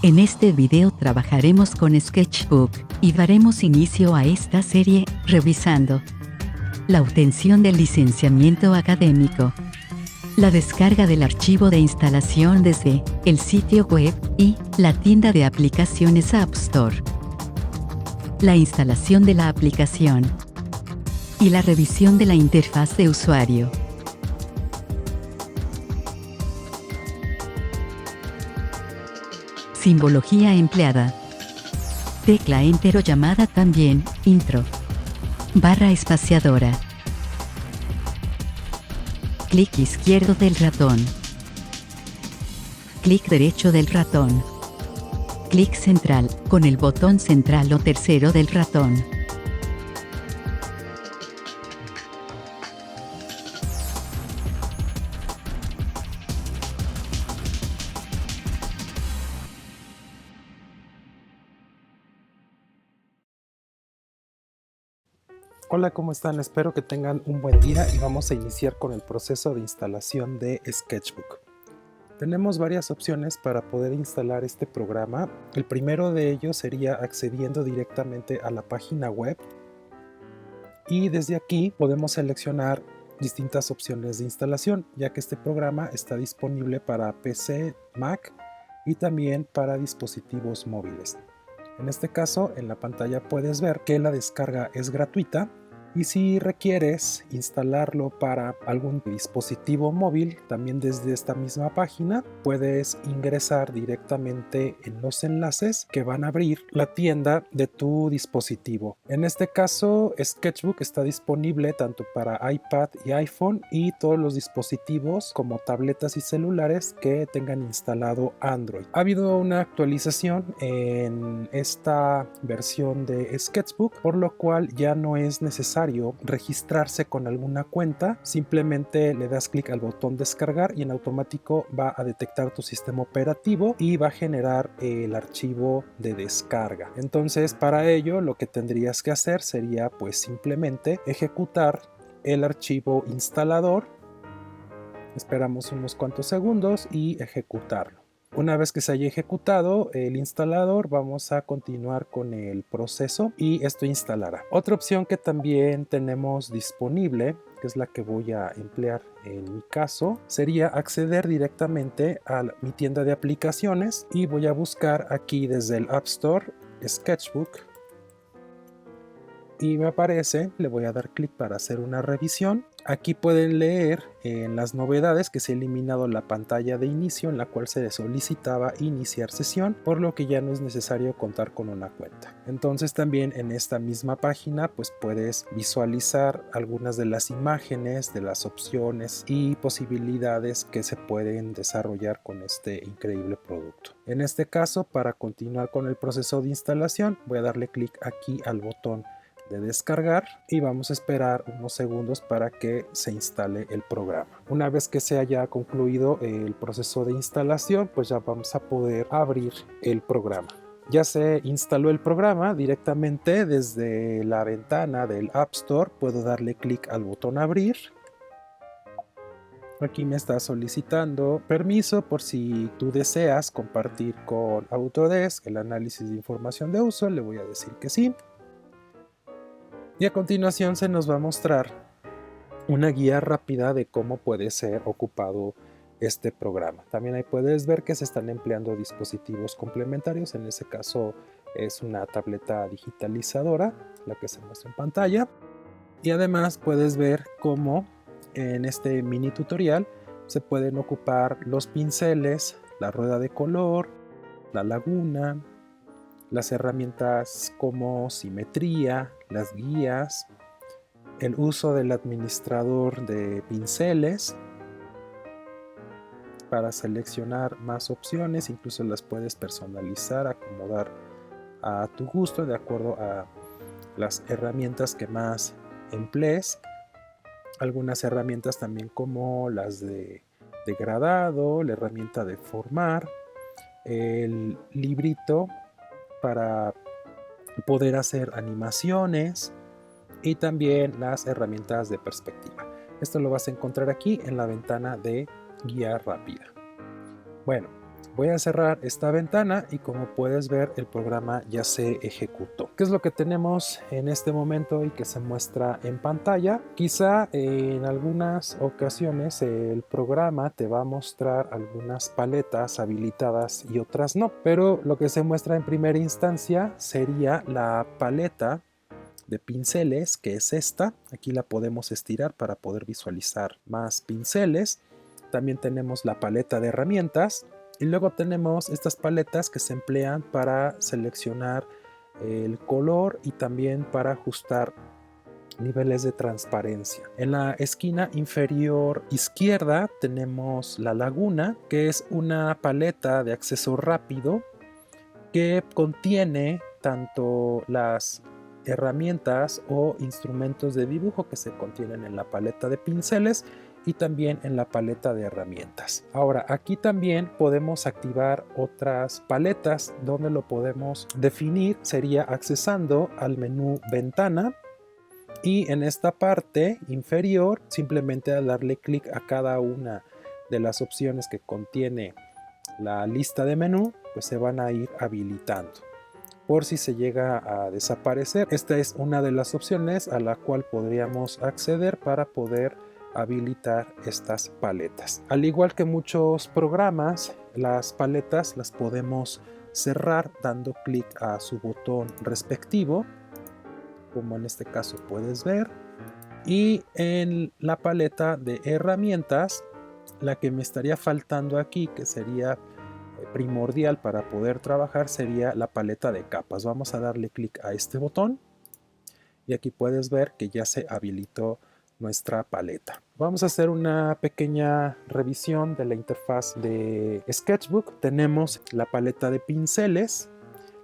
En este video trabajaremos con Sketchbook y daremos inicio a esta serie revisando la obtención del licenciamiento académico, la descarga del archivo de instalación desde el sitio web y la tienda de aplicaciones App Store, la instalación de la aplicación y la revisión de la interfaz de usuario. Simbología empleada. Tecla Enter o llamada también Intro. Barra espaciadora. Clic izquierdo del ratón. Clic derecho del ratón. Clic central, con el botón central o tercero del ratón. Hola, ¿cómo están? Espero que tengan un buen día y vamos a iniciar con el proceso de instalación de Sketchbook. Tenemos varias opciones para poder instalar este programa. El primero de ellos sería accediendo directamente a la página web y desde aquí podemos seleccionar distintas opciones de instalación, ya que este programa está disponible para PC, Mac y también para dispositivos móviles. En este caso, en la pantalla puedes ver que la descarga es gratuita y si requieres instalarlo para algún dispositivo móvil, también desde esta misma página puedes ingresar directamente en los enlaces que van a abrir la tienda de tu dispositivo. En este caso, Sketchbook está disponible tanto para iPad y iPhone y todos los dispositivos como tabletas y celulares que tengan instalado Android. Ha habido una actualización en esta versión de Sketchbook, por lo cual ya no es necesario registrarse con alguna cuenta. Simplemente le das clic al botón descargar y en automático va a detectar tu sistema operativo y va a generar el archivo de descarga. Entonces, para ello lo que tendrías que hacer sería pues simplemente ejecutar el archivo instalador. Esperamos unos cuantos segundos y ejecutarlo. Una vez que se haya ejecutado el instalador, vamos a continuar con el proceso y esto instalará. Otra opción que también tenemos disponible, que es la que voy a emplear en mi caso, sería acceder directamente a mi tienda de aplicaciones y voy a buscar aquí desde el App Store Sketchbook y me aparece. Le voy a dar clic para hacer una revisión. Aquí pueden leer en las novedades que se ha eliminado la pantalla de inicio en la cual se solicitaba iniciar sesión, por lo que ya no es necesario contar con una cuenta. Entonces también en esta misma página pues puedes visualizar algunas de las imágenes, de las opciones y posibilidades que se pueden desarrollar con este increíble producto. En este caso, para continuar con el proceso de instalación, voy a darle clic aquí al botón de descargar y vamos a esperar unos segundos para que se instale el programa. Una vez que se haya concluido el proceso de instalación, pues ya vamos a poder abrir el programa. Ya se instaló el programa directamente desde la ventana del App Store. Puedo darle clic al botón abrir. Aquí me está solicitando permiso por si tú deseas compartir con Autodesk el análisis de información de uso. Le voy a decir que sí. Y a continuación se nos va a mostrar una guía rápida de cómo puede ser ocupado este programa. También ahí puedes ver que se están empleando dispositivos complementarios. En ese caso es una tableta digitalizadora la que se muestra en pantalla. Y además puedes ver cómo en este mini tutorial se pueden ocupar los pinceles, la rueda de color, la laguna, las herramientas como simetría, las guías, el uso del administrador de pinceles para seleccionar más opciones. Incluso las puedes personalizar, acomodar a tu gusto de acuerdo a las herramientas que más emplees. Algunas herramientas también como las de degradado, la herramienta de formar, el librito para poder hacer animaciones y también las herramientas de perspectiva. Esto lo vas a encontrar aquí en la ventana de guía rápida. Bueno, Voy a cerrar esta ventana y como puedes ver el programa ya se ejecutó. ¿Qué es lo que tenemos en este momento y que se muestra en pantalla? Quizá en algunas ocasiones el programa te va a mostrar algunas paletas habilitadas y otras no, pero lo que se muestra en primera instancia sería la paleta de pinceles, que es esta. Aquí la podemos estirar para poder visualizar más pinceles. También tenemos la paleta de herramientas y luego tenemos estas paletas que se emplean para seleccionar el color y también para ajustar niveles de transparencia. En la esquina inferior izquierda tenemos la laguna, que es una paleta de acceso rápido que contiene tanto las herramientas o instrumentos de dibujo que se contienen en la paleta de pinceles y también en la paleta de herramientas. Ahora, aquí también podemos activar otras paletas. Donde lo podemos definir sería accesando al menú ventana, y en esta parte inferior simplemente al darle clic a cada una de las opciones que contiene la lista de menú, pues se van a ir habilitando por si se llega a desaparecer. Esta es una de las opciones a la cual podríamos acceder para poder habilitar estas paletas. Al igual que muchos programas, las paletas las podemos cerrar dando clic a su botón respectivo, como en este caso puedes ver. Y en la paleta de herramientas, la que me estaría faltando aquí, que sería primordial para poder trabajar, sería la paleta de capas. Vamos a darle clic a este botón y aquí puedes ver que ya se habilitó nuestra paleta. Vamos a hacer una pequeña revisión de la interfaz de Sketchbook. Tenemos la paleta de pinceles,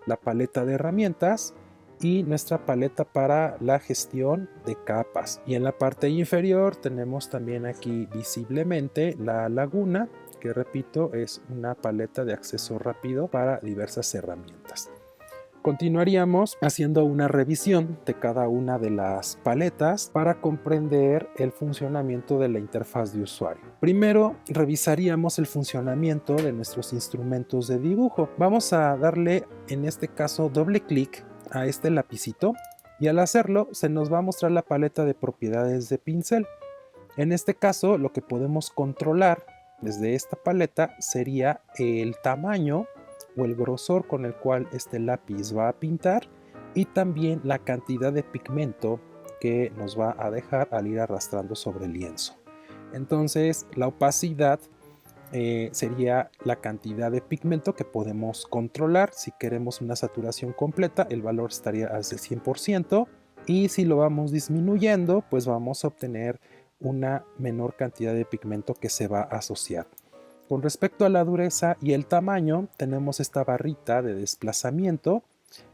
la paleta de herramientas y nuestra paleta para la gestión de capas. Y en la parte inferior tenemos también aquí visiblemente la laguna, que repito es una paleta de acceso rápido para diversas herramientas. Continuaríamos haciendo una revisión de cada una de las paletas para comprender el funcionamiento de la interfaz de usuario. Primero revisaríamos el funcionamiento de nuestros instrumentos de dibujo. Vamos a darle en este caso doble clic a este lapicito y al hacerlo se nos va a mostrar la paleta de propiedades de pincel. En este caso lo que podemos controlar desde esta paleta sería el tamaño o el grosor con el cual este lápiz va a pintar y también la cantidad de pigmento que nos va a dejar al ir arrastrando sobre el lienzo. Entonces la opacidad sería la cantidad de pigmento que podemos controlar. Si queremos una saturación completa, el valor estaría al 100%, y si lo vamos disminuyendo, pues vamos a obtener una menor cantidad de pigmento que se va a asociar. Con respecto a la dureza y el tamaño, tenemos esta barrita de desplazamiento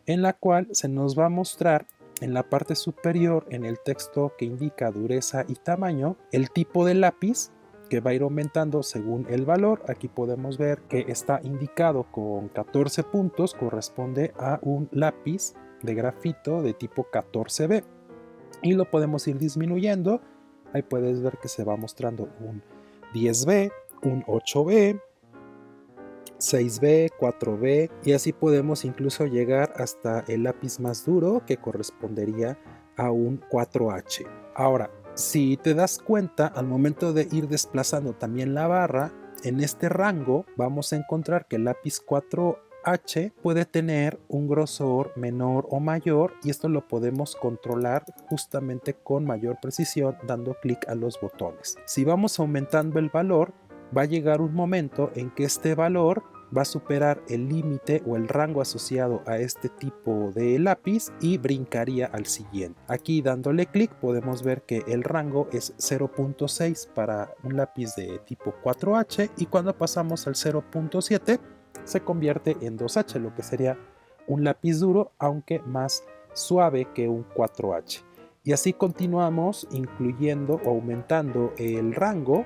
en la cual se nos va a mostrar en la parte superior, en el texto que indica dureza y tamaño, el tipo de lápiz que va a ir aumentando según el valor. Aquí podemos ver que está indicado con 14 puntos, corresponde a un lápiz de grafito de tipo 14B, y lo podemos ir disminuyendo. Ahí puedes ver que se va mostrando un 10B, un 8B, 6B, 4B, y así podemos incluso llegar hasta el lápiz más duro, que correspondería a un 4H. Ahora, si te das cuenta, al momento de ir desplazando también la barra, en este rango vamos a encontrar que el lápiz 4H puede tener un grosor menor o mayor, y esto lo podemos controlar justamente con mayor precisión dando clic a los botones. Si vamos aumentando el valor, va a llegar un momento en que este valor va a superar el límite o el rango asociado a este tipo de lápiz y brincaría al siguiente. Aquí dándole clic podemos ver que el rango es 0.6 para un lápiz de tipo 4H, y cuando pasamos al 0.7 se convierte en 2H, lo que sería un lápiz duro, aunque más suave que un 4H. Y así continuamos incluyendo o aumentando el rango,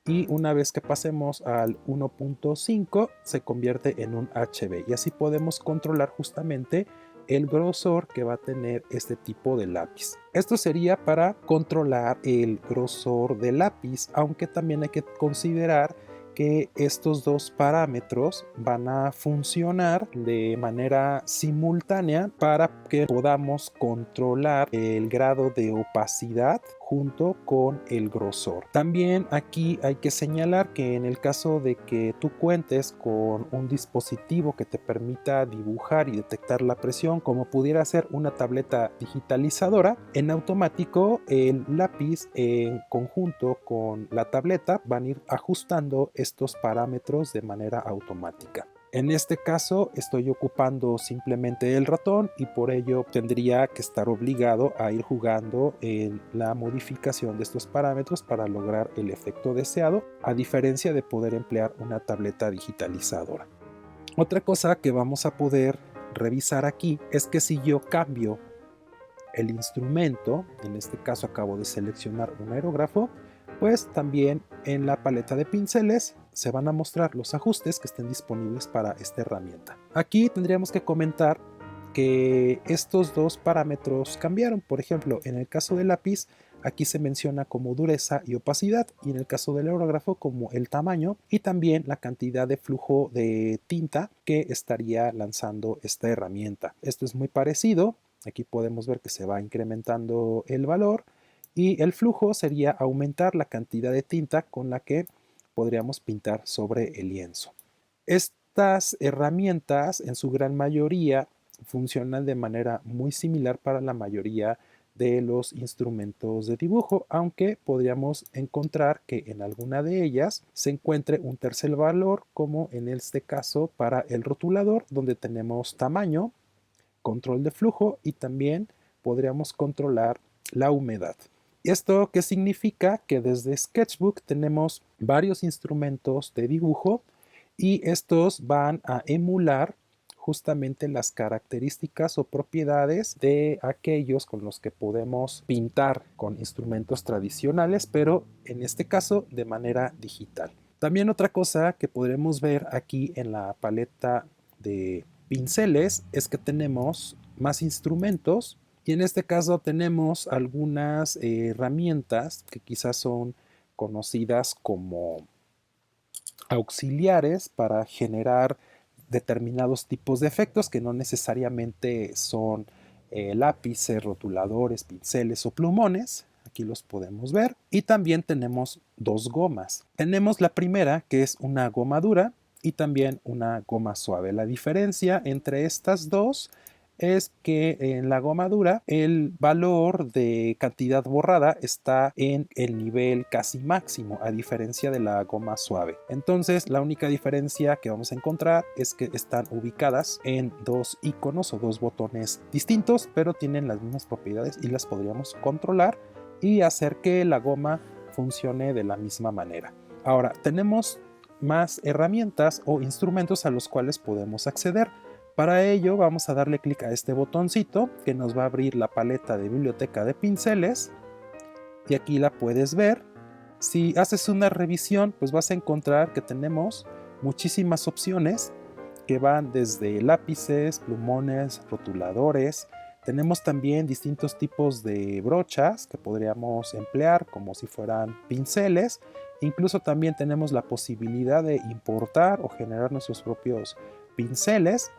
y una vez que pasemos al 1.5 se convierte en un HB, y así podemos controlar justamente el grosor que va a tener este tipo de lápiz. Esto sería para controlar el grosor del lápiz, aunque también hay que considerar que estos dos parámetros van a funcionar de manera simultánea para que podamos controlar el grado de opacidad junto con el grosor. También aquí hay que señalar que en el caso de que tú cuentes con un dispositivo que te permita dibujar y detectar la presión, como pudiera ser una tableta digitalizadora, en automático el lápiz en conjunto con la tableta van a ir ajustando estos parámetros de manera automática. En este caso estoy ocupando simplemente el ratón y por ello tendría que estar obligado a ir jugando en la modificación de estos parámetros para lograr el efecto deseado, a diferencia de poder emplear una tableta digitalizadora. Otra cosa que vamos a poder revisar aquí es que si yo cambio el instrumento, en este caso acabo de seleccionar un aerógrafo, pues también en la paleta de pinceles se van a mostrar los ajustes que estén disponibles para esta herramienta. Aquí tendríamos que comentar que estos dos parámetros cambiaron. Por ejemplo, en el caso del lápiz, aquí se menciona como dureza y opacidad, y en el caso del aerógrafo como el tamaño y también la cantidad de flujo de tinta que estaría lanzando esta herramienta. Esto es muy parecido. Aquí podemos ver que se va incrementando el valor y el flujo sería aumentar la cantidad de tinta con la que podríamos pintar sobre el lienzo. Estas herramientas en su gran mayoría funcionan de manera muy similar para la mayoría de los instrumentos de dibujo, aunque podríamos encontrar que en alguna de ellas se encuentre un tercer valor, como en este caso para el rotulador, donde tenemos tamaño, control de flujo y también podríamos controlar la humedad. ¿Esto qué significa? Que desde Sketchbook tenemos varios instrumentos de dibujo y estos van a emular justamente las características o propiedades de aquellos con los que podemos pintar con instrumentos tradicionales, pero en este caso de manera digital. También otra cosa que podremos ver aquí en la paleta de pinceles es que tenemos más instrumentos y en este caso tenemos algunas herramientas que quizás son conocidas como auxiliares para generar determinados tipos de efectos que no necesariamente son lápices, rotuladores, pinceles o plumones. Aquí los podemos ver. Y también tenemos dos gomas. Tenemos la primera, que es una goma dura, y también una goma suave. La diferencia entre estas dos es que en la goma dura el valor de cantidad borrada está en el nivel casi máximo, a diferencia de la goma suave. Entonces la única diferencia que vamos a encontrar es que están ubicadas en dos iconos o dos botones distintos, pero tienen las mismas propiedades y las podríamos controlar y hacer que la goma funcione de la misma manera. Ahora tenemos más herramientas o instrumentos a los cuales podemos acceder. Para ello vamos a darle clic a este botoncito que nos va a abrir la paleta de biblioteca de pinceles y aquí la puedes ver. Si haces una revisión, pues vas a encontrar que tenemos muchísimas opciones que van desde lápices, plumones, rotuladores. Tenemos también distintos tipos de brochas que podríamos emplear como si fueran pinceles. Incluso también tenemos la posibilidad de importar o generar nuestros propios pinceles.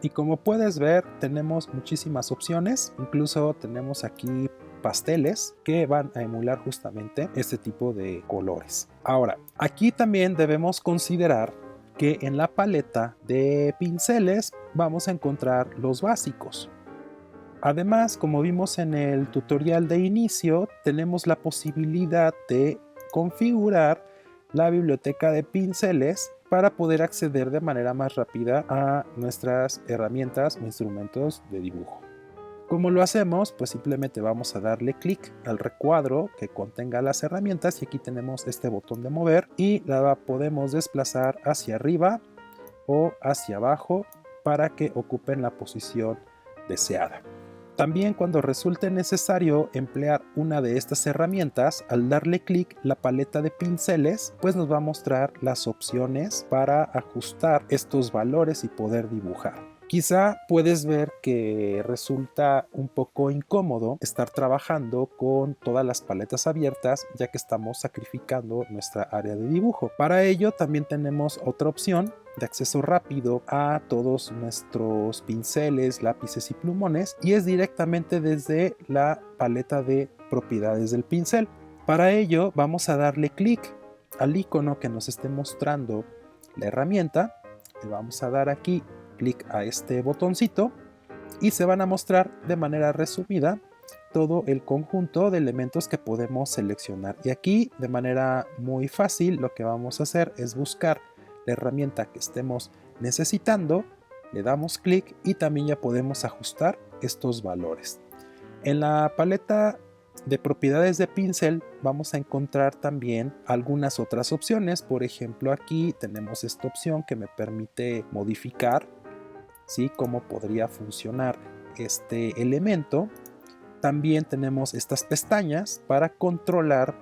Y como puedes ver, tenemos muchísimas opciones. Incluso tenemos aquí pasteles que van a emular justamente este tipo de colores. Ahora, aquí también debemos considerar que en la paleta de pinceles vamos a encontrar los básicos. Además, como vimos en el tutorial de inicio, tenemos la posibilidad de configurar la biblioteca de pinceles para poder acceder de manera más rápida a nuestras herramientas o instrumentos de dibujo. ¿Cómo lo hacemos? Pues simplemente vamos a darle clic al recuadro que contenga las herramientas y aquí tenemos este botón de mover y la podemos desplazar hacia arriba o hacia abajo para que ocupen la posición deseada. También cuando resulte necesario emplear una de estas herramientas, al darle clic la paleta de pinceles, pues nos va a mostrar las opciones para ajustar estos valores y poder dibujar. Quizá puedes ver que resulta un poco incómodo estar trabajando con todas las paletas abiertas, ya que estamos sacrificando nuestra área de dibujo. Para ello también tenemos otra opción de acceso rápido a todos nuestros pinceles, lápices y plumones, y es directamente desde la paleta de propiedades del pincel. Para ello vamos a darle clic al icono que nos esté mostrando la herramienta. Le vamos a dar aquí clic a este botoncito y se van a mostrar de manera resumida todo el conjunto de elementos que podemos seleccionar. Y aquí, de manera muy fácil, lo que vamos a hacer es buscar la herramienta que estemos necesitando, le damos clic y también ya podemos ajustar estos valores. En la paleta de propiedades de pincel vamos a encontrar también algunas otras opciones. Por ejemplo, aquí tenemos esta opción que me permite modificar, ¿sí?, cómo podría funcionar este elemento. También tenemos estas pestañas para controlar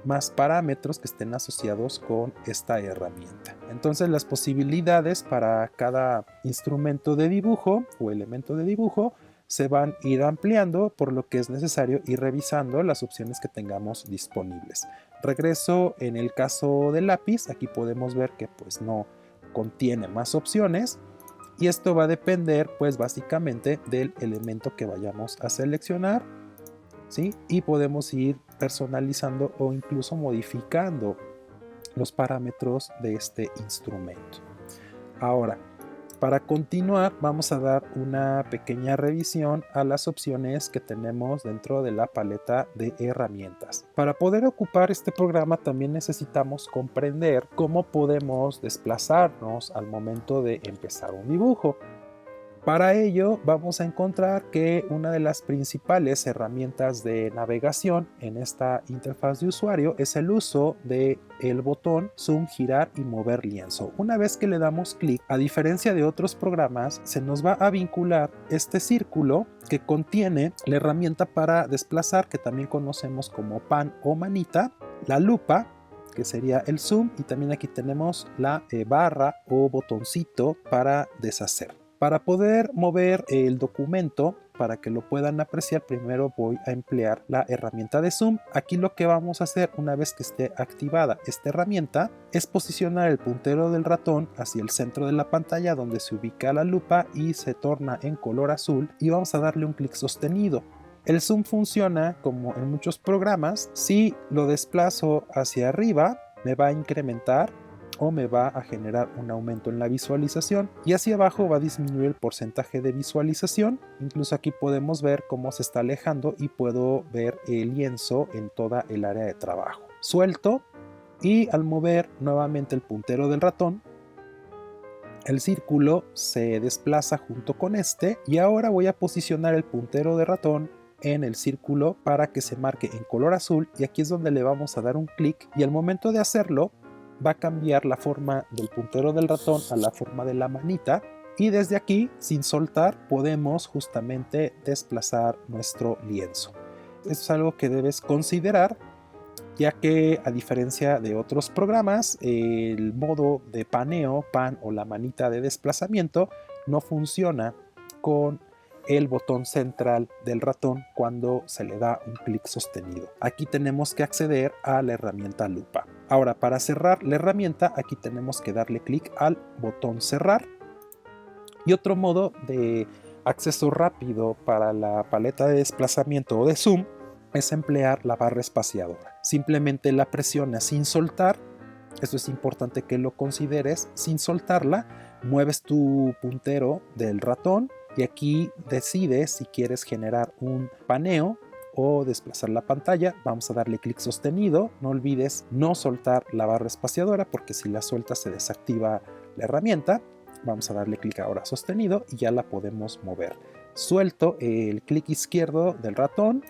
más parámetros que estén asociados con esta herramienta. Entonces las posibilidades para cada instrumento de dibujo o elemento de dibujo se van a ir ampliando, por lo que es necesario ir revisando las opciones que tengamos disponibles. Regreso en el caso del lápiz. Aquí podemos ver que pues no contiene más opciones, y esto va a depender pues básicamente del elemento que vayamos a seleccionar, ¿sí? Y podemos ir personalizando o incluso modificando los parámetros de este instrumento. Ahora, para continuar vamos a dar una pequeña revisión a las opciones que tenemos dentro de la paleta de herramientas. Para poder ocupar este programa también necesitamos comprender cómo podemos desplazarnos al momento de empezar un dibujo. Para ello vamos a encontrar que una de las principales herramientas de navegación en esta interfaz de usuario es el uso del botón zoom, girar y mover lienzo. Una vez que le damos clic, a diferencia de otros programas, se nos va a vincular este círculo que contiene la herramienta para desplazar, que también conocemos como pan o manita, la lupa, que sería el zoom, y también aquí tenemos la barra o botoncito para deshacer. Para poder mover el documento, para que lo puedan apreciar, primero voy a emplear la herramienta de zoom. Aquí lo que vamos a hacer una vez que esté activada esta herramienta es posicionar el puntero del ratón hacia el centro de la pantalla donde se ubica la lupa y se torna en color azul, y vamos a darle un clic sostenido. El zoom funciona como en muchos programas. Si lo desplazo hacia arriba me va a incrementar o me va a generar un aumento en la visualización, y hacia abajo va a disminuir el porcentaje de visualización. Incluso aquí podemos ver cómo se está alejando y puedo ver el lienzo en toda el área de trabajo. Suelto y al mover nuevamente el puntero del ratón, el círculo se desplaza junto con este, y ahora voy a posicionar el puntero de ratón en el círculo para que se marque en color azul, y aquí es donde le vamos a dar un clic, y al momento de hacerlo va a cambiar la forma del puntero del ratón a la forma de la manita, y desde aquí, sin soltar, podemos justamente desplazar nuestro lienzo. Esto es algo que debes considerar, ya que a diferencia de otros programas, el modo de paneo, pan o la manita de desplazamiento, no funciona con el botón central del ratón cuando se le da un clic sostenido. Aquí tenemos que acceder a la herramienta lupa. Ahora, para cerrar la herramienta, aquí tenemos que darle clic al botón cerrar. Y otro modo de acceso rápido para la paleta de desplazamiento o de zoom es emplear la barra espaciadora. Simplemente la presionas sin soltar. Esto es importante que lo consideres. Sin soltarla, mueves tu puntero del ratón y aquí decides si quieres generar un paneo o desplazar la pantalla. Vamos a darle clic sostenido. No olvides no soltar la barra espaciadora, porque si la sueltas se desactiva la herramienta. Vamos a darle clic ahora sostenido y ya la podemos mover. Suelto el clic izquierdo del ratón.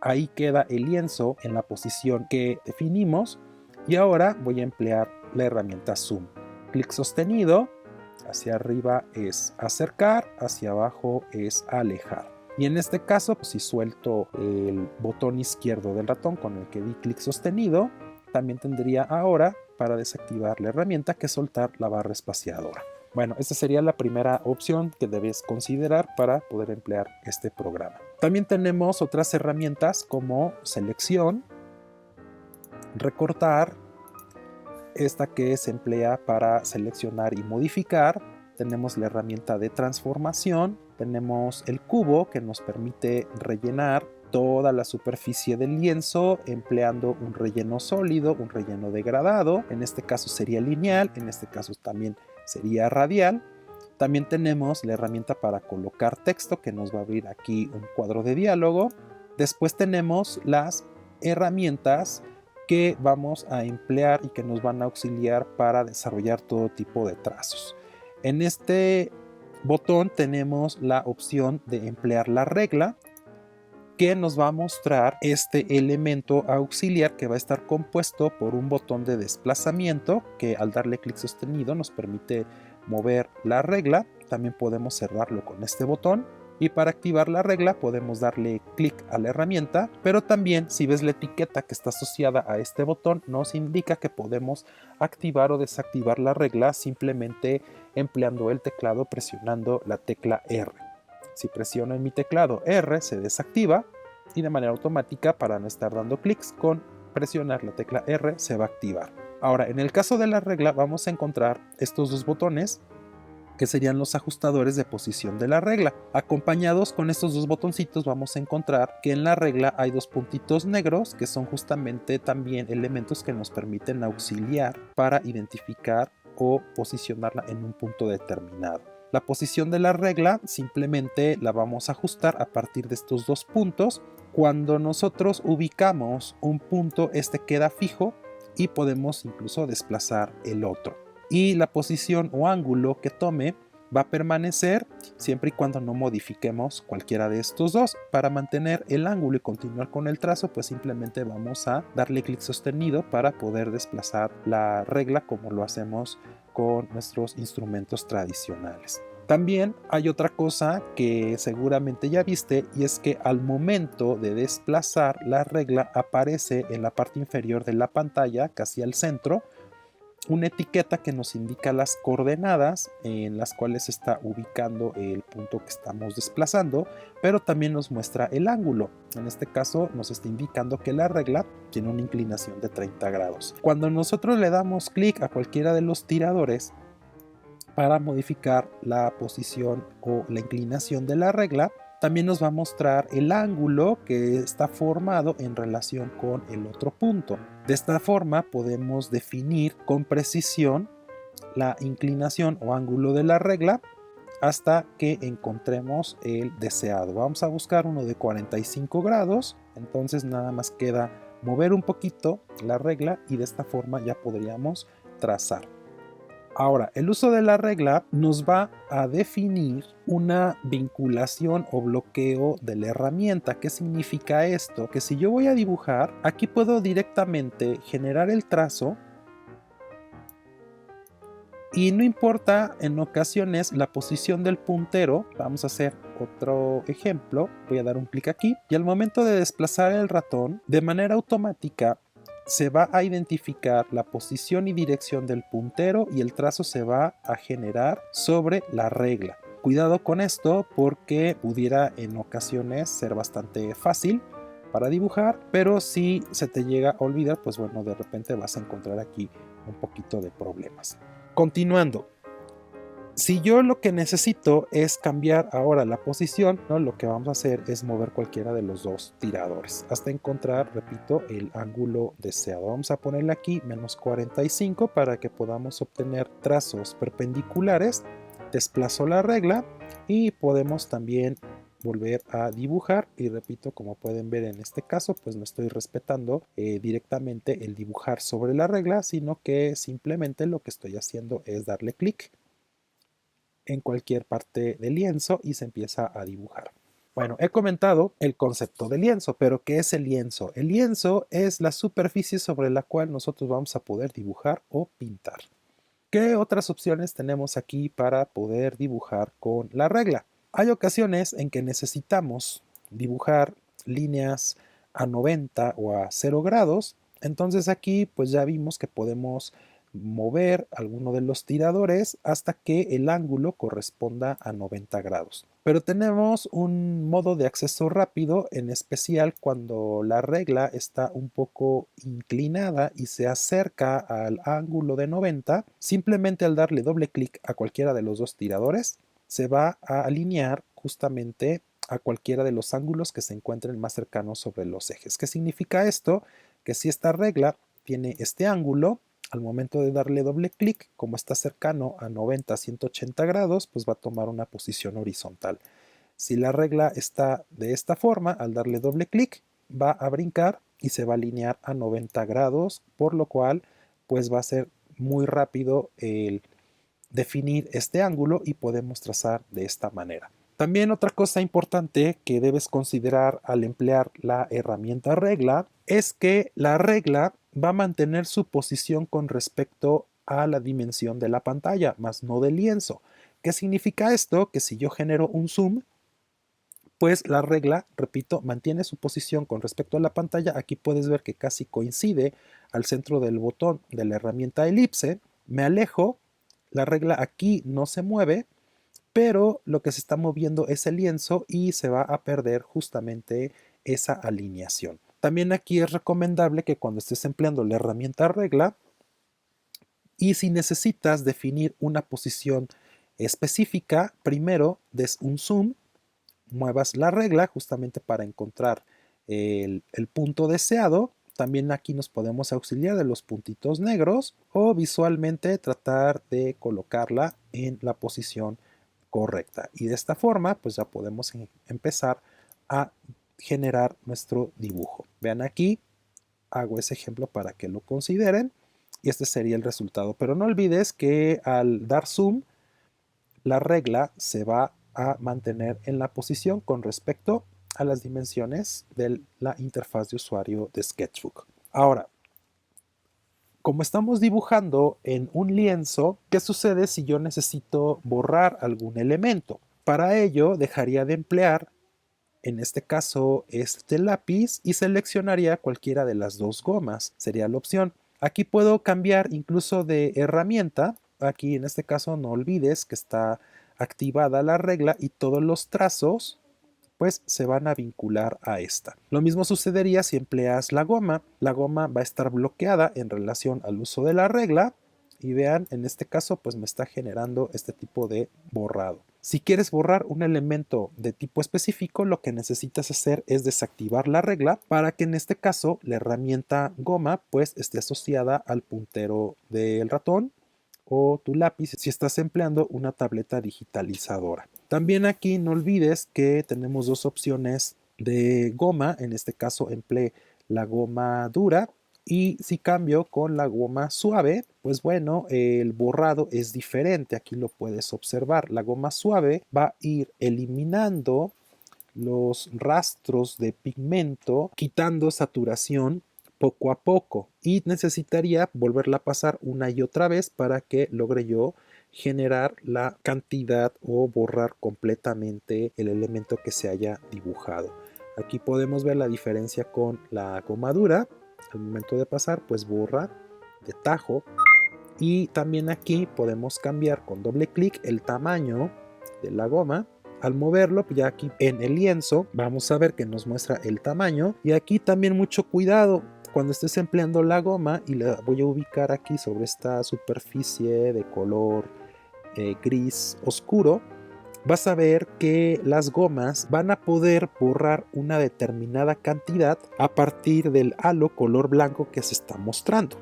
Ahí queda el lienzo en la posición que definimos, y ahora voy a emplear la herramienta zoom. Clic sostenido, hacia arriba es acercar, hacia abajo es alejar. Y en este caso, pues, si suelto el botón izquierdo del ratón con el que di clic sostenido, también tendría ahora para desactivar la herramienta que soltar la barra espaciadora. Bueno, esta sería la primera opción que debes considerar para poder emplear este programa. También tenemos otras herramientas como selección, recortar, esta que se emplea para seleccionar y modificar. Tenemos la herramienta de transformación, tenemos el cubo que nos permite rellenar toda la superficie del lienzo empleando un relleno sólido, un relleno degradado. En este caso sería lineal, en este caso también sería radial. También tenemos la herramienta para colocar texto que nos va a abrir aquí un cuadro de diálogo. Después tenemos las herramientas que vamos a emplear y que nos van a auxiliar para desarrollar todo tipo de trazos. En este botón tenemos la opción de emplear la regla, que nos va a mostrar este elemento auxiliar que va a estar compuesto por un botón de desplazamiento que al darle clic sostenido nos permite mover la regla. También podemos cerrarlo con este botón. Y para activar la regla podemos darle clic a la herramienta, pero también si ves la etiqueta que está asociada a este botón nos indica que podemos activar o desactivar la regla simplemente empleando el teclado presionando la tecla R. Si presiono en mi teclado R se desactiva y de manera automática, para no estar dando clics, con presionar la tecla R se va a activar. Ahora, en el caso de la regla vamos a encontrar estos dos botones que serían los ajustadores de posición de la regla. Acompañados con estos dos botoncitos vamos a encontrar que en la regla hay dos puntitos negros que son justamente también elementos que nos permiten auxiliar para identificar o posicionarla en un punto determinado. La posición de la regla simplemente la vamos a ajustar a partir de estos dos puntos. Cuando nosotros ubicamos un punto, este queda fijo y podemos incluso desplazar el otro. Y la posición o ángulo que tome va a permanecer siempre y cuando no modifiquemos cualquiera de estos dos. Para mantener el ángulo y continuar con el trazo, pues simplemente vamos a darle clic sostenido para poder desplazar la regla como lo hacemos con nuestros instrumentos tradicionales. También hay otra cosa que seguramente ya viste, y es que al momento de desplazar la regla aparece en la parte inferior de la pantalla, casi al centro, una etiqueta que nos indica las coordenadas en las cuales se está ubicando el punto que estamos desplazando, pero también nos muestra el ángulo. En este caso nos está indicando que la regla tiene una inclinación de 30 grados. Cuando nosotros le damos clic a cualquiera de los tiradores para modificar la posición o la inclinación de la regla, también nos va a mostrar el ángulo que está formado en relación con el otro punto. De esta forma podemos definir con precisión la inclinación o ángulo de la regla hasta que encontremos el deseado. Vamos a buscar uno de 45 grados, entonces nada más queda mover un poquito la regla y de esta forma ya podríamos trazar. Ahora, el uso de la regla nos va a definir una vinculación o bloqueo de la herramienta. ¿Qué significa esto? Que si yo voy a dibujar, aquí puedo directamente generar el trazo y no importa en ocasiones la posición del puntero. Vamos a hacer otro ejemplo. Voy a dar un clic aquí y al momento de desplazar el ratón, de manera automática se va a identificar la posición y dirección del puntero y el trazo se va a generar sobre la regla. Cuidado con esto porque pudiera en ocasiones ser bastante fácil para dibujar, pero si se te llega a olvidar, pues bueno, de repente vas a encontrar aquí un poquito de problemas. Continuando. Si yo lo que necesito es cambiar ahora la posición, ¿no? Lo que vamos a hacer es mover cualquiera de los dos tiradores hasta encontrar, repito, el ángulo deseado. Vamos a ponerle aquí menos 45 para que podamos obtener trazos perpendiculares. Desplazo la regla y podemos también volver a dibujar y repito, como pueden ver en este caso, pues no estoy respetando directamente el dibujar sobre la regla, sino que simplemente lo que estoy haciendo es darle clic en cualquier parte del lienzo y se empieza a dibujar. Bueno, he comentado el concepto de lienzo, pero ¿qué es el lienzo? El lienzo es la superficie sobre la cual nosotros vamos a poder dibujar o pintar. ¿Qué otras opciones tenemos aquí para poder dibujar con la regla? Hay ocasiones en que necesitamos dibujar líneas a 90 o a 0 grados, entonces aquí pues ya vimos que podemos mover alguno de los tiradores hasta que el ángulo corresponda a 90 grados. Pero tenemos un modo de acceso rápido, en especial cuando la regla está un poco inclinada y se acerca al ángulo de 90. Simplemente al darle doble clic a cualquiera de los dos tiradores, se va a alinear justamente a cualquiera de los ángulos que se encuentren más cercanos sobre los ejes. ¿Qué significa esto? Que si esta regla tiene este ángulo, al momento de darle doble clic, como está cercano a 90 a 180 grados, pues va a tomar una posición horizontal. Si la regla está de esta forma, al darle doble clic, va a brincar y se va a alinear a 90 grados, por lo cual pues va a ser muy rápido el definir este ángulo y podemos trazar de esta manera. También otra cosa importante que debes considerar al emplear la herramienta regla es que la regla va a mantener su posición con respecto a la dimensión de la pantalla, más no del lienzo. ¿Qué significa esto? Que si yo genero un zoom, pues la regla, repito, mantiene su posición con respecto a la pantalla. Aquí puedes ver que casi coincide al centro del botón de la herramienta elipse. Me alejo, la regla aquí no se mueve, pero lo que se está moviendo es el lienzo y se va a perder justamente esa alineación. También aquí es recomendable que cuando estés empleando la herramienta regla y si necesitas definir una posición específica, primero des un zoom, muevas la regla justamente para encontrar el punto deseado. También aquí nos podemos auxiliar de los puntitos negros o visualmente tratar de colocarla en la posición correcta. Y de esta forma pues ya podemos empezar a generar nuestro dibujo. Vean aquí, hago ese ejemplo para que lo consideren y este sería el resultado. Pero no olvides que al dar zoom, la regla se va a mantener en la posición con respecto a las dimensiones de la interfaz de usuario de Sketchbook. Ahora, como estamos dibujando en un lienzo, ¿qué sucede si yo necesito borrar algún elemento? Para ello, dejaría de emplear, en este caso, este lápiz y seleccionaría cualquiera de las dos gomas. Sería la opción. Aquí puedo cambiar incluso de herramienta. Aquí, en este caso, no olvides que está activada la regla y todos los trazos pues se van a vincular a esta. Lo mismo sucedería si empleas la goma. La goma va a estar bloqueada en relación al uso de la regla y vean, en este caso pues me está generando este tipo de borrado. Si quieres borrar un elemento de tipo específico, lo que necesitas hacer es desactivar la regla para que en este caso la herramienta goma pues esté asociada al puntero del ratón o tu lápiz si estás empleando una tableta digitalizadora. También aquí no olvides que tenemos dos opciones de goma. En este caso empleé la goma dura y si cambio con la goma suave, pues bueno, el borrado es diferente. Aquí lo puedes observar. La goma suave va a ir eliminando los rastros de pigmento, quitando saturación poco a poco y necesitaría volverla a pasar una y otra vez para que logre yo generar la cantidad o borrar completamente el elemento que se haya dibujado. Aquí podemos ver la diferencia con la goma dura. Al momento de pasar pues borra de tajo y también aquí podemos cambiar con doble clic el tamaño de la goma. Al moverlo, ya aquí en el lienzo, vamos a ver que nos muestra el tamaño. Y aquí también mucho cuidado cuando estés empleando la goma y la voy a ubicar aquí sobre esta superficie de color gris oscuro. Vas a ver que las gomas van a poder borrar una determinada cantidad a partir del halo color blanco que se está mostrando.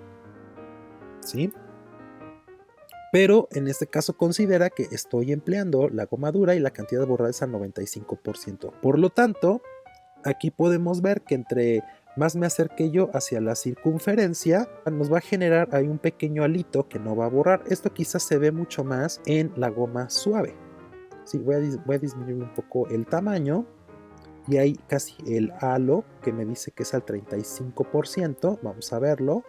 ¿Sí? Pero en este caso considera que estoy empleando la goma dura y la cantidad de borrar es al 95%. Por lo tanto, aquí podemos ver que entre más me acerque yo hacia la circunferencia, nos va a generar ahí un pequeño alito que no va a borrar. Esto quizás se ve mucho más en la goma suave. Sí, voy a disminuir un poco el tamaño y hay casi el halo que me dice que es al 35%. Vamos a verlo.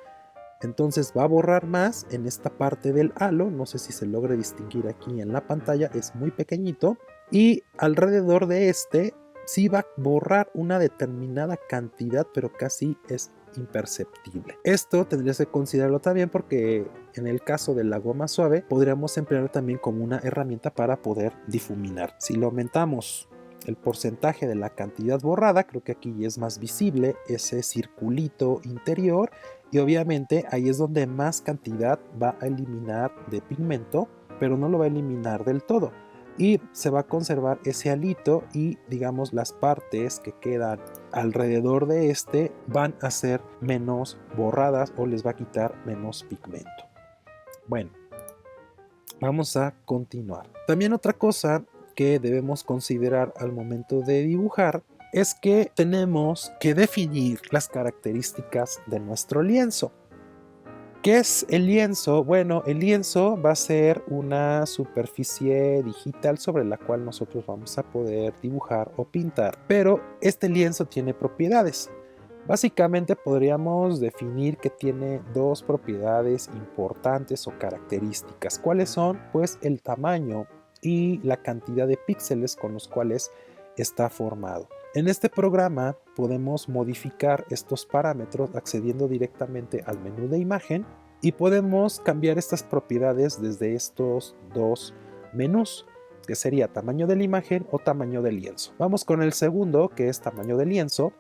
Entonces va a borrar más en esta parte del halo, no sé si se logra distinguir aquí en la pantalla, es muy pequeñito. Y alrededor de este sí va a borrar una determinada cantidad, pero casi es imperceptible. Esto tendrías que considerarlo también porque en el caso de la goma suave podríamos emplearlo también como una herramienta para poder difuminar. Si lo aumentamos el porcentaje de la cantidad borrada, creo que aquí es más visible ese circulito interior y obviamente ahí es donde más cantidad va a eliminar de pigmento, pero no lo va a eliminar del todo y se va a conservar ese halito y digamos las partes que quedan alrededor de este van a ser menos borradas o les va a quitar menos pigmento. Bueno, vamos a continuar. También otra cosa que debemos considerar al momento de dibujar es que tenemos que definir las características de nuestro lienzo. ¿Qué es el lienzo? Bueno, el lienzo va a ser una superficie digital sobre la cual nosotros vamos a poder dibujar o pintar, pero este lienzo tiene propiedades. Básicamente podríamos definir que tiene dos propiedades importantes o características. ¿Cuáles son? Pues el tamaño y la cantidad de píxeles con los cuales está formado. En este programa podemos modificar estos parámetros accediendo directamente al menú de imagen y podemos cambiar estas propiedades desde estos dos menús, que sería tamaño de la imagen o tamaño del lienzo. Vamos con el segundo, que es tamaño de lienzo.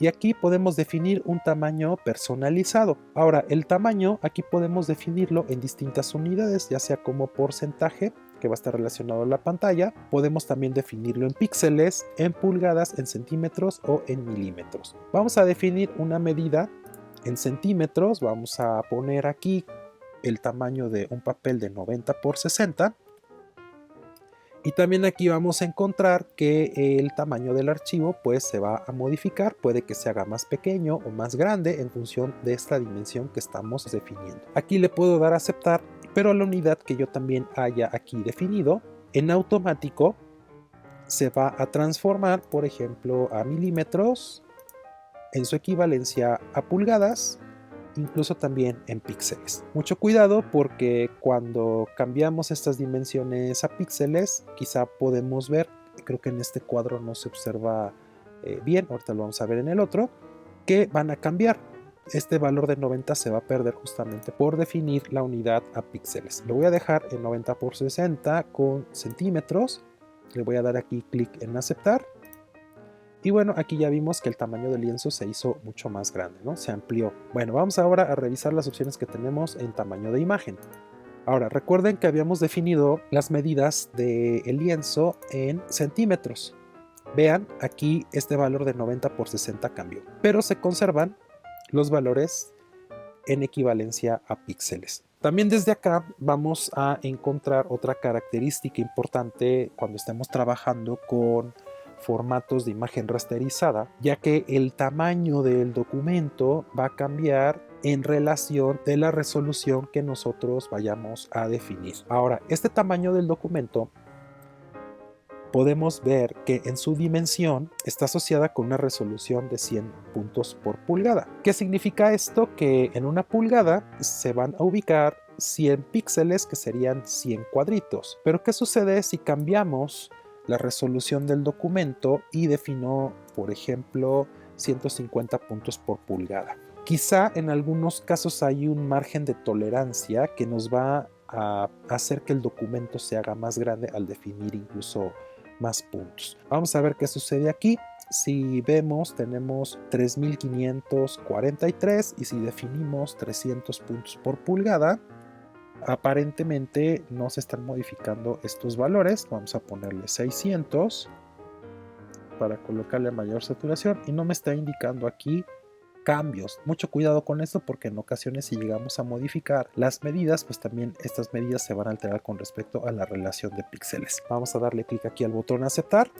Y aquí podemos definir un tamaño personalizado. Ahora, el tamaño aquí podemos definirlo en distintas unidades, ya sea como porcentaje, que va a estar relacionado a la pantalla. Podemos también definirlo en píxeles, en pulgadas, en centímetros o en milímetros. Vamos a definir una medida en centímetros. Vamos a poner aquí el tamaño de un papel de 90 por 60. Y también aquí vamos a encontrar que el tamaño del archivo pues se va a modificar, puede que se haga más pequeño o más grande en función de esta dimensión que estamos definiendo. Aquí le puedo dar a aceptar, pero la unidad que yo también haya aquí definido, en automático se va a transformar, por ejemplo, a milímetros, en su equivalencia a pulgadas, incluso también en píxeles. Mucho cuidado porque cuando cambiamos estas dimensiones a píxeles, quizá podemos ver, creo que en este cuadro no se observa bien, ahorita lo vamos a ver en el otro, que van a cambiar. Este valor de 90 se va a perder justamente por definir la unidad a píxeles. Lo voy a dejar en 90 por 60 con centímetros. Le voy a dar aquí clic en aceptar. Y bueno, aquí ya vimos que el tamaño del lienzo se hizo mucho más grande, ¿no? Se amplió. Bueno, vamos ahora a revisar las opciones que tenemos en tamaño de imagen. Ahora, recuerden que habíamos definido las medidas del lienzo en centímetros. Vean, aquí este valor de 90 por 60 cambió, pero se conservan los valores en equivalencia a píxeles. También desde acá vamos a encontrar otra característica importante cuando estemos trabajando con formatos de imagen rasterizada, ya que el tamaño del documento va a cambiar en relación de la resolución que nosotros vayamos a definir. Ahora, este tamaño del documento podemos ver que en su dimensión está asociada con una resolución de 100 puntos por pulgada. ¿Qué significa esto? Que en una pulgada se van a ubicar 100 píxeles, que serían 100 cuadritos. Pero ¿qué sucede si cambiamos la resolución del documento y defino, por ejemplo, 150 puntos por pulgada? Quizá en algunos casos hay un margen de tolerancia que nos va a hacer que el documento se haga más grande al definir incluso más puntos. Vamos a ver qué sucede aquí. Si vemos, tenemos 3543 y si definimos 300 puntos por pulgada, aparentemente no se están modificando estos valores. Vamos a ponerle 600 para colocarle mayor saturación y no me está indicando aquí cambios. Mucho cuidado con esto porque en ocasiones si llegamos a modificar las medidas, pues también estas medidas se van a alterar con respecto a la relación de píxeles. Vamos a darle clic aquí al botón aceptar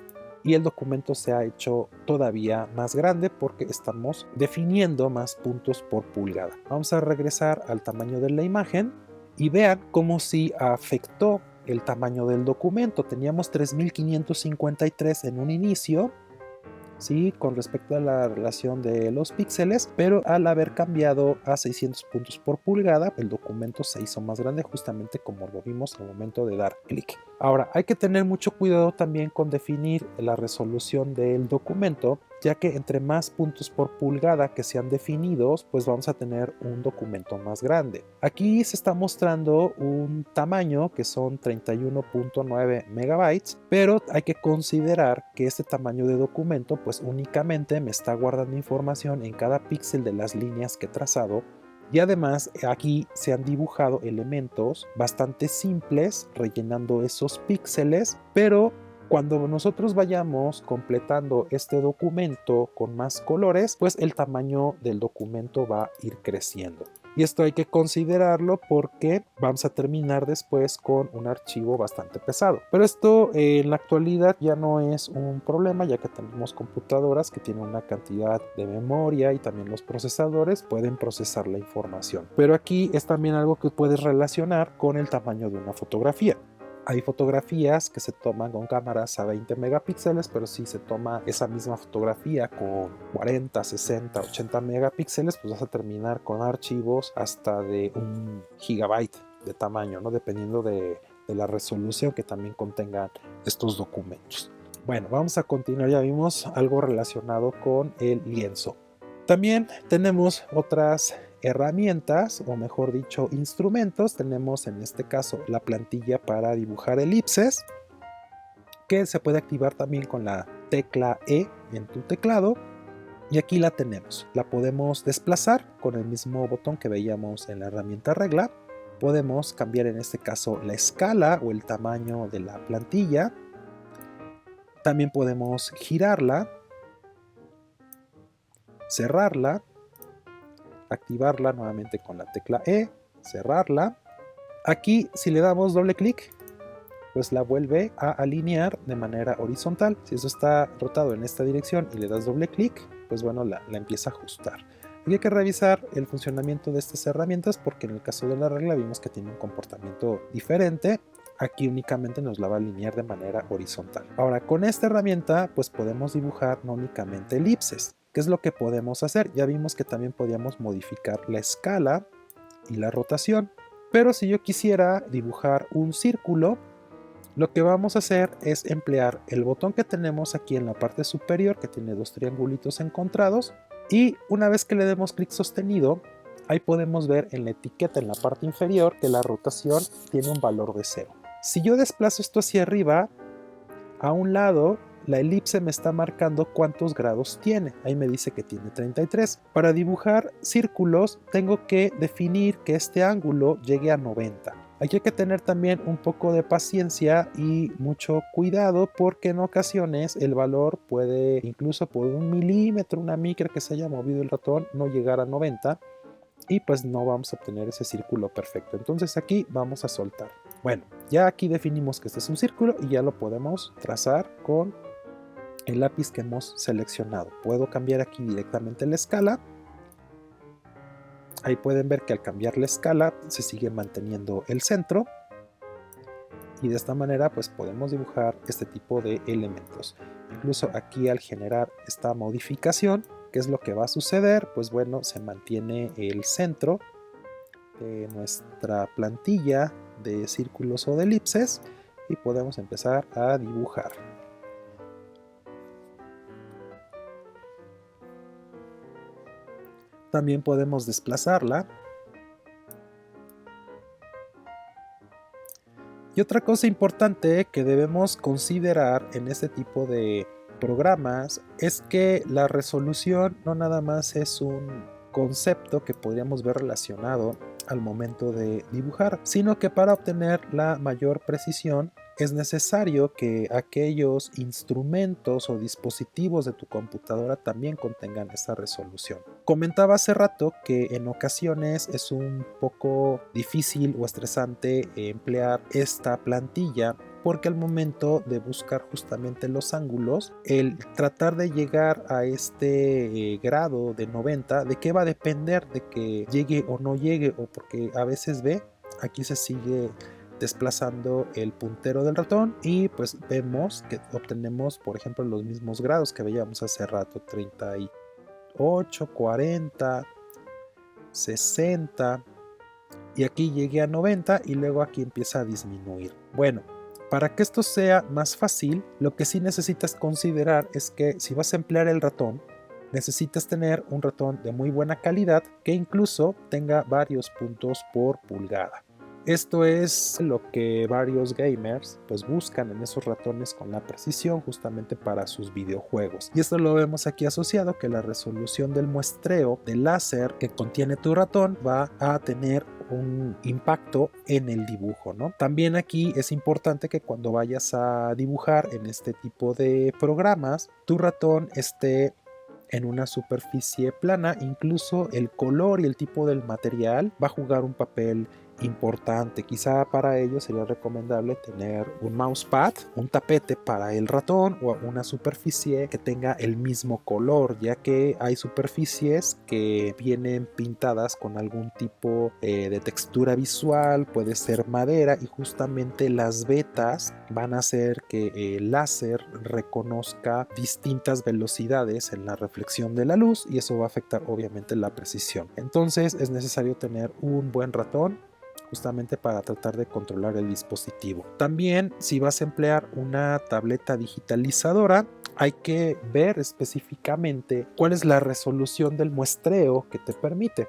y el documento se ha hecho todavía más grande porque estamos definiendo más puntos por pulgada. Vamos a regresar al tamaño de la imagen y vean cómo si afectó el tamaño del documento. Teníamos 3553 en un inicio, ¿sí?, con respecto a la relación de los píxeles, pero al haber cambiado a 600 puntos por pulgada, el documento se hizo más grande justamente como lo vimos al momento de dar clic. Ahora, hay que tener mucho cuidado también con definir la resolución del documento, ya que entre más puntos por pulgada que sean definidos, pues vamos a tener un documento más grande. Aquí se está mostrando un tamaño que son 31.9 megabytes, pero hay que considerar que este tamaño de documento pues únicamente me está guardando información en cada píxel de las líneas que he trazado. Y además aquí se han dibujado elementos bastante simples rellenando esos píxeles, pero cuando nosotros vayamos completando este documento con más colores, pues el tamaño del documento va a ir creciendo. Y esto hay que considerarlo porque vamos a terminar después con un archivo bastante pesado. Pero esto en la actualidad ya no es un problema, ya que tenemos computadoras que tienen una cantidad de memoria y también los procesadores pueden procesar la información. Pero aquí es también algo que puedes relacionar con el tamaño de una fotografía. Hay fotografías que se toman con cámaras a 20 megapíxeles, pero si se toma esa misma fotografía con 40, 60, 80 megapíxeles, pues vas a terminar con archivos hasta de 1 GB de tamaño, ¿no? Dependiendo de la resolución que también contengan estos documentos. Bueno, vamos a continuar. Ya vimos algo relacionado con el lienzo. También tenemos otras herramientas, o mejor dicho, instrumentos. Tenemos en este caso la plantilla para dibujar elipses, que se puede activar también con la tecla E en tu teclado. Y aquí la tenemos. La podemos desplazar con el mismo botón que veíamos en la herramienta regla. Podemos cambiar en este caso la escala o el tamaño de la plantilla. También podemos girarla, cerrarla, activarla nuevamente con la tecla E, cerrarla. Aquí si le damos doble clic, pues la vuelve a alinear de manera horizontal. Si eso está rotado en esta dirección y le das doble clic, pues bueno, la empieza a ajustar. Y hay que revisar el funcionamiento de estas herramientas porque en el caso de la regla vimos que tiene un comportamiento diferente. Aquí únicamente nos la va a alinear de manera horizontal. Ahora con esta herramienta pues podemos dibujar no únicamente elipses. ¿Qué es lo que podemos hacer? Ya vimos que también podíamos modificar la escala y la rotación. Pero si yo quisiera dibujar un círculo, lo que vamos a hacer es emplear el botón que tenemos aquí en la parte superior, que tiene dos triangulitos encontrados, y una vez que le demos clic sostenido, ahí podemos ver en la etiqueta en la parte inferior que la rotación tiene un valor de 0. Si yo desplazo esto hacia arriba, a un lado la elipse me está marcando cuántos grados tiene. Ahí me dice que tiene 33. Para dibujar círculos tengo que definir que este ángulo llegue a 90. Aquí hay que tener también un poco de paciencia y mucho cuidado porque en ocasiones el valor puede, incluso por 1 milímetro, una micra que se haya movido el ratón, no llegar a 90 y pues no vamos a obtener ese círculo perfecto. Entonces aquí vamos a soltar. Bueno, ya aquí definimos que este es un círculo y ya lo podemos trazar con el lápiz que hemos seleccionado. Puedo cambiar aquí directamente la escala. Ahí pueden ver que al cambiar la escala se sigue manteniendo el centro. Y de esta manera pues podemos dibujar este tipo de elementos. Incluso aquí al generar esta modificación, ¿qué es lo que va a suceder? Pues bueno, se mantiene el centro de nuestra plantilla de círculos o de elipses y podemos empezar a dibujar. También podemos desplazarla. Y otra cosa importante que debemos considerar en este tipo de programas es que la resolución no nada más es un concepto que podríamos ver relacionado al momento de dibujar, sino que para obtener la mayor precisión es necesario que aquellos instrumentos o dispositivos de tu computadora también contengan esa resolución. Comentaba hace rato que en ocasiones es un poco difícil o estresante emplear esta plantilla porque al momento de buscar justamente los ángulos, el tratar de llegar a este grado de 90, ¿de qué va a depender? De que llegue o no llegue, o porque a veces aquí se sigue desplazando el puntero del ratón y pues vemos que obtenemos por ejemplo los mismos grados que veíamos hace rato, 38, 40, 60 y aquí llegué a 90 y luego aquí empieza a disminuir. Bueno, Para que esto sea más fácil, lo que sí necesitas considerar es que si vas a emplear el ratón, necesitas tener un ratón de muy buena calidad que incluso tenga varios puntos por pulgada. Esto es lo que varios gamers pues buscan en esos ratones con la precisión justamente para sus videojuegos. Y esto lo vemos aquí asociado, que la resolución del muestreo del láser que contiene tu ratón va a tener un impacto en el dibujo, ¿no? También aquí es importante que cuando vayas a dibujar en este tipo de programas, tu ratón esté en una superficie plana. Incluso el color y el tipo del material va a jugar un papel importante. Quizá para ello sería recomendable tener un mousepad, un tapete para el ratón o una superficie que tenga el mismo color, ya que hay superficies que vienen pintadas con algún tipo de textura visual, puede ser madera, y justamente las vetas van a hacer que el láser reconozca distintas velocidades en la reflexión de la luz, y eso va a afectar obviamente la precisión. Entonces es necesario tener un buen ratón justamente para tratar de controlar el dispositivo. También, si vas a emplear una tableta digitalizadora, hay que ver específicamente cuál es la resolución del muestreo que te permite.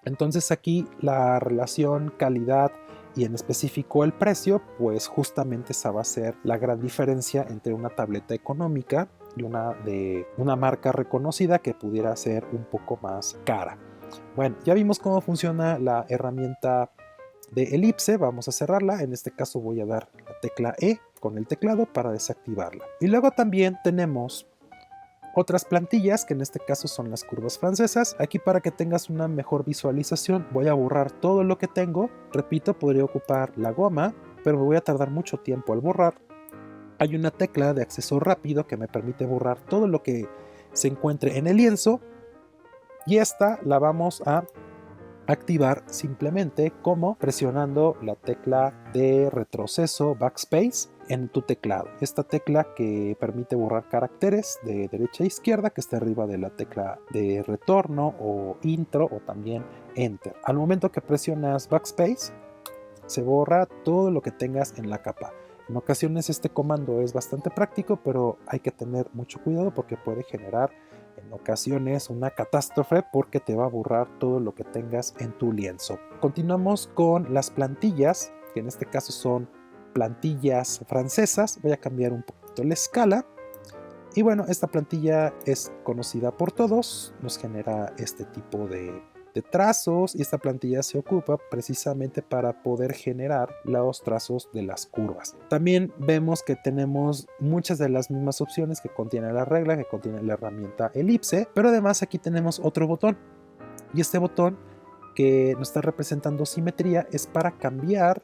Entonces aquí la relación calidad y en específico el precio, pues justamente esa va a ser la gran diferencia entre una tableta económica y una de una marca reconocida que pudiera ser un poco más cara. Bueno, ya vimos cómo funciona la herramienta de elipse. Vamos a cerrarla. En este caso voy a dar la tecla E con el teclado para desactivarla. Y luego también tenemos otras plantillas, que en este caso son las curvas francesas. Aquí, para que tengas una mejor visualización, voy a borrar todo lo que tengo. Repito, podría ocupar la goma, pero me voy a tardar mucho tiempo al borrar. Hay una tecla de acceso rápido que me permite borrar todo lo que se encuentre en el lienzo, y esta la vamos a activar simplemente como presionando la tecla de retroceso backspace en tu teclado. Esta tecla que permite borrar caracteres de derecha a izquierda, que está arriba de la tecla de retorno o intro, o también enter. Al momento que presionas backspace, se borra todo lo que tengas en la capa. En ocasiones este comando es bastante práctico, pero hay que tener mucho cuidado porque puede generar en ocasiones una catástrofe, porque te va a borrar todo lo que tengas en tu lienzo. Continuamos con las plantillas, que en este caso son plantillas francesas. Voy a cambiar un poquito la escala. Y bueno, esta plantilla es conocida por todos, nos genera este tipo de trazos, y esta plantilla se ocupa precisamente para poder generar los trazos de las curvas. También vemos que tenemos muchas de las mismas opciones que contiene la regla, que contiene la herramienta elipse, pero además aquí tenemos otro botón, y este botón que nos está representando simetría es para cambiar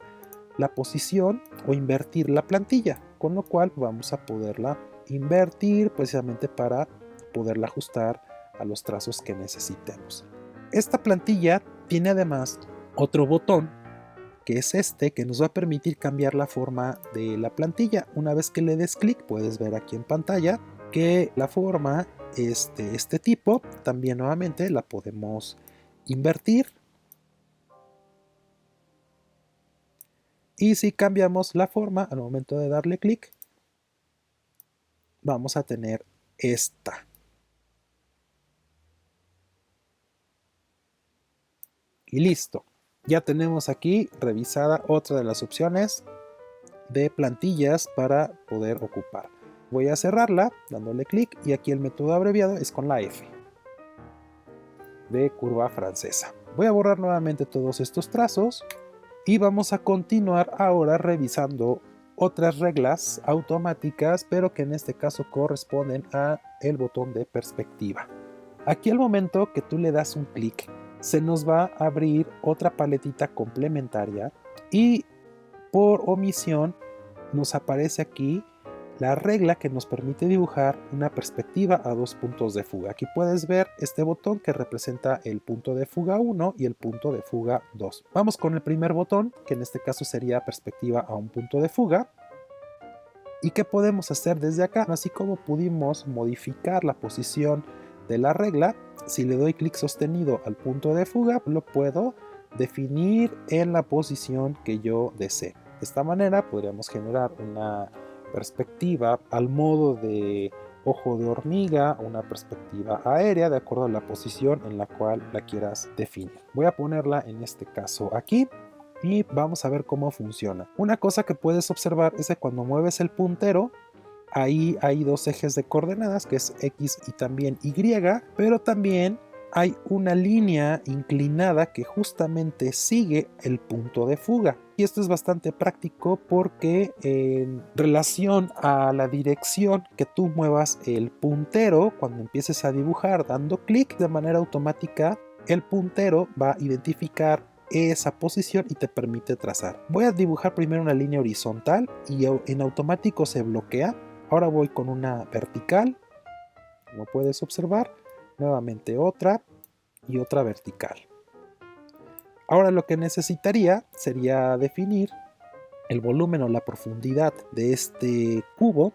la posición o invertir la plantilla, con lo cual vamos a poderla invertir precisamente para poderla ajustar a los trazos que necesitemos. Esta plantilla tiene además otro botón, que es este, que nos va a permitir cambiar la forma de la plantilla. Una vez que le des clic, puedes ver aquí en pantalla que la forma es de este tipo. También nuevamente la podemos invertir. Y si cambiamos la forma al momento de darle clic, vamos a tener esta. Y listo. Ya tenemos aquí revisada otra de las opciones de plantillas para poder ocupar. Voy a cerrarla dándole clic, y aquí el método abreviado es con la F de curva francesa. Voy a borrar nuevamente todos estos trazos y vamos a continuar ahora revisando otras reglas automáticas, pero que en este caso corresponden a el botón de perspectiva. Aquí, al momento que tú le das un clic, se nos va a abrir otra paletita complementaria, y por omisión nos aparece aquí la regla que nos permite dibujar una perspectiva a dos puntos de fuga. Aquí puedes ver este botón que representa el punto de fuga 1 y el punto de fuga 2. Vamos con el primer botón, que en este caso sería perspectiva a un punto de fuga. ¿Y qué podemos hacer desde acá? Así como pudimos modificar la posición de la regla, si le doy clic sostenido al punto de fuga, lo puedo definir en la posición que yo desee. De esta manera podríamos generar una perspectiva al modo de ojo de hormiga, una perspectiva aérea de acuerdo a la posición en la cual la quieras definir. Voy a ponerla en este caso aquí y vamos a ver cómo funciona. Una cosa que puedes observar es que cuando mueves el puntero, ahí hay dos ejes de coordenadas, que es X y también Y, pero también hay una línea inclinada que justamente sigue el punto de fuga. Y esto es bastante práctico porque en relación a la dirección que tú muevas el puntero, cuando empieces a dibujar dando clic, de manera automática el puntero va a identificar esa posición y te permite trazar. Voy a dibujar primero una línea horizontal y en automático se bloquea. Ahora voy con una vertical, como puedes observar, nuevamente otra y otra vertical. Ahora lo que necesitaría sería definir el volumen o la profundidad de este cubo.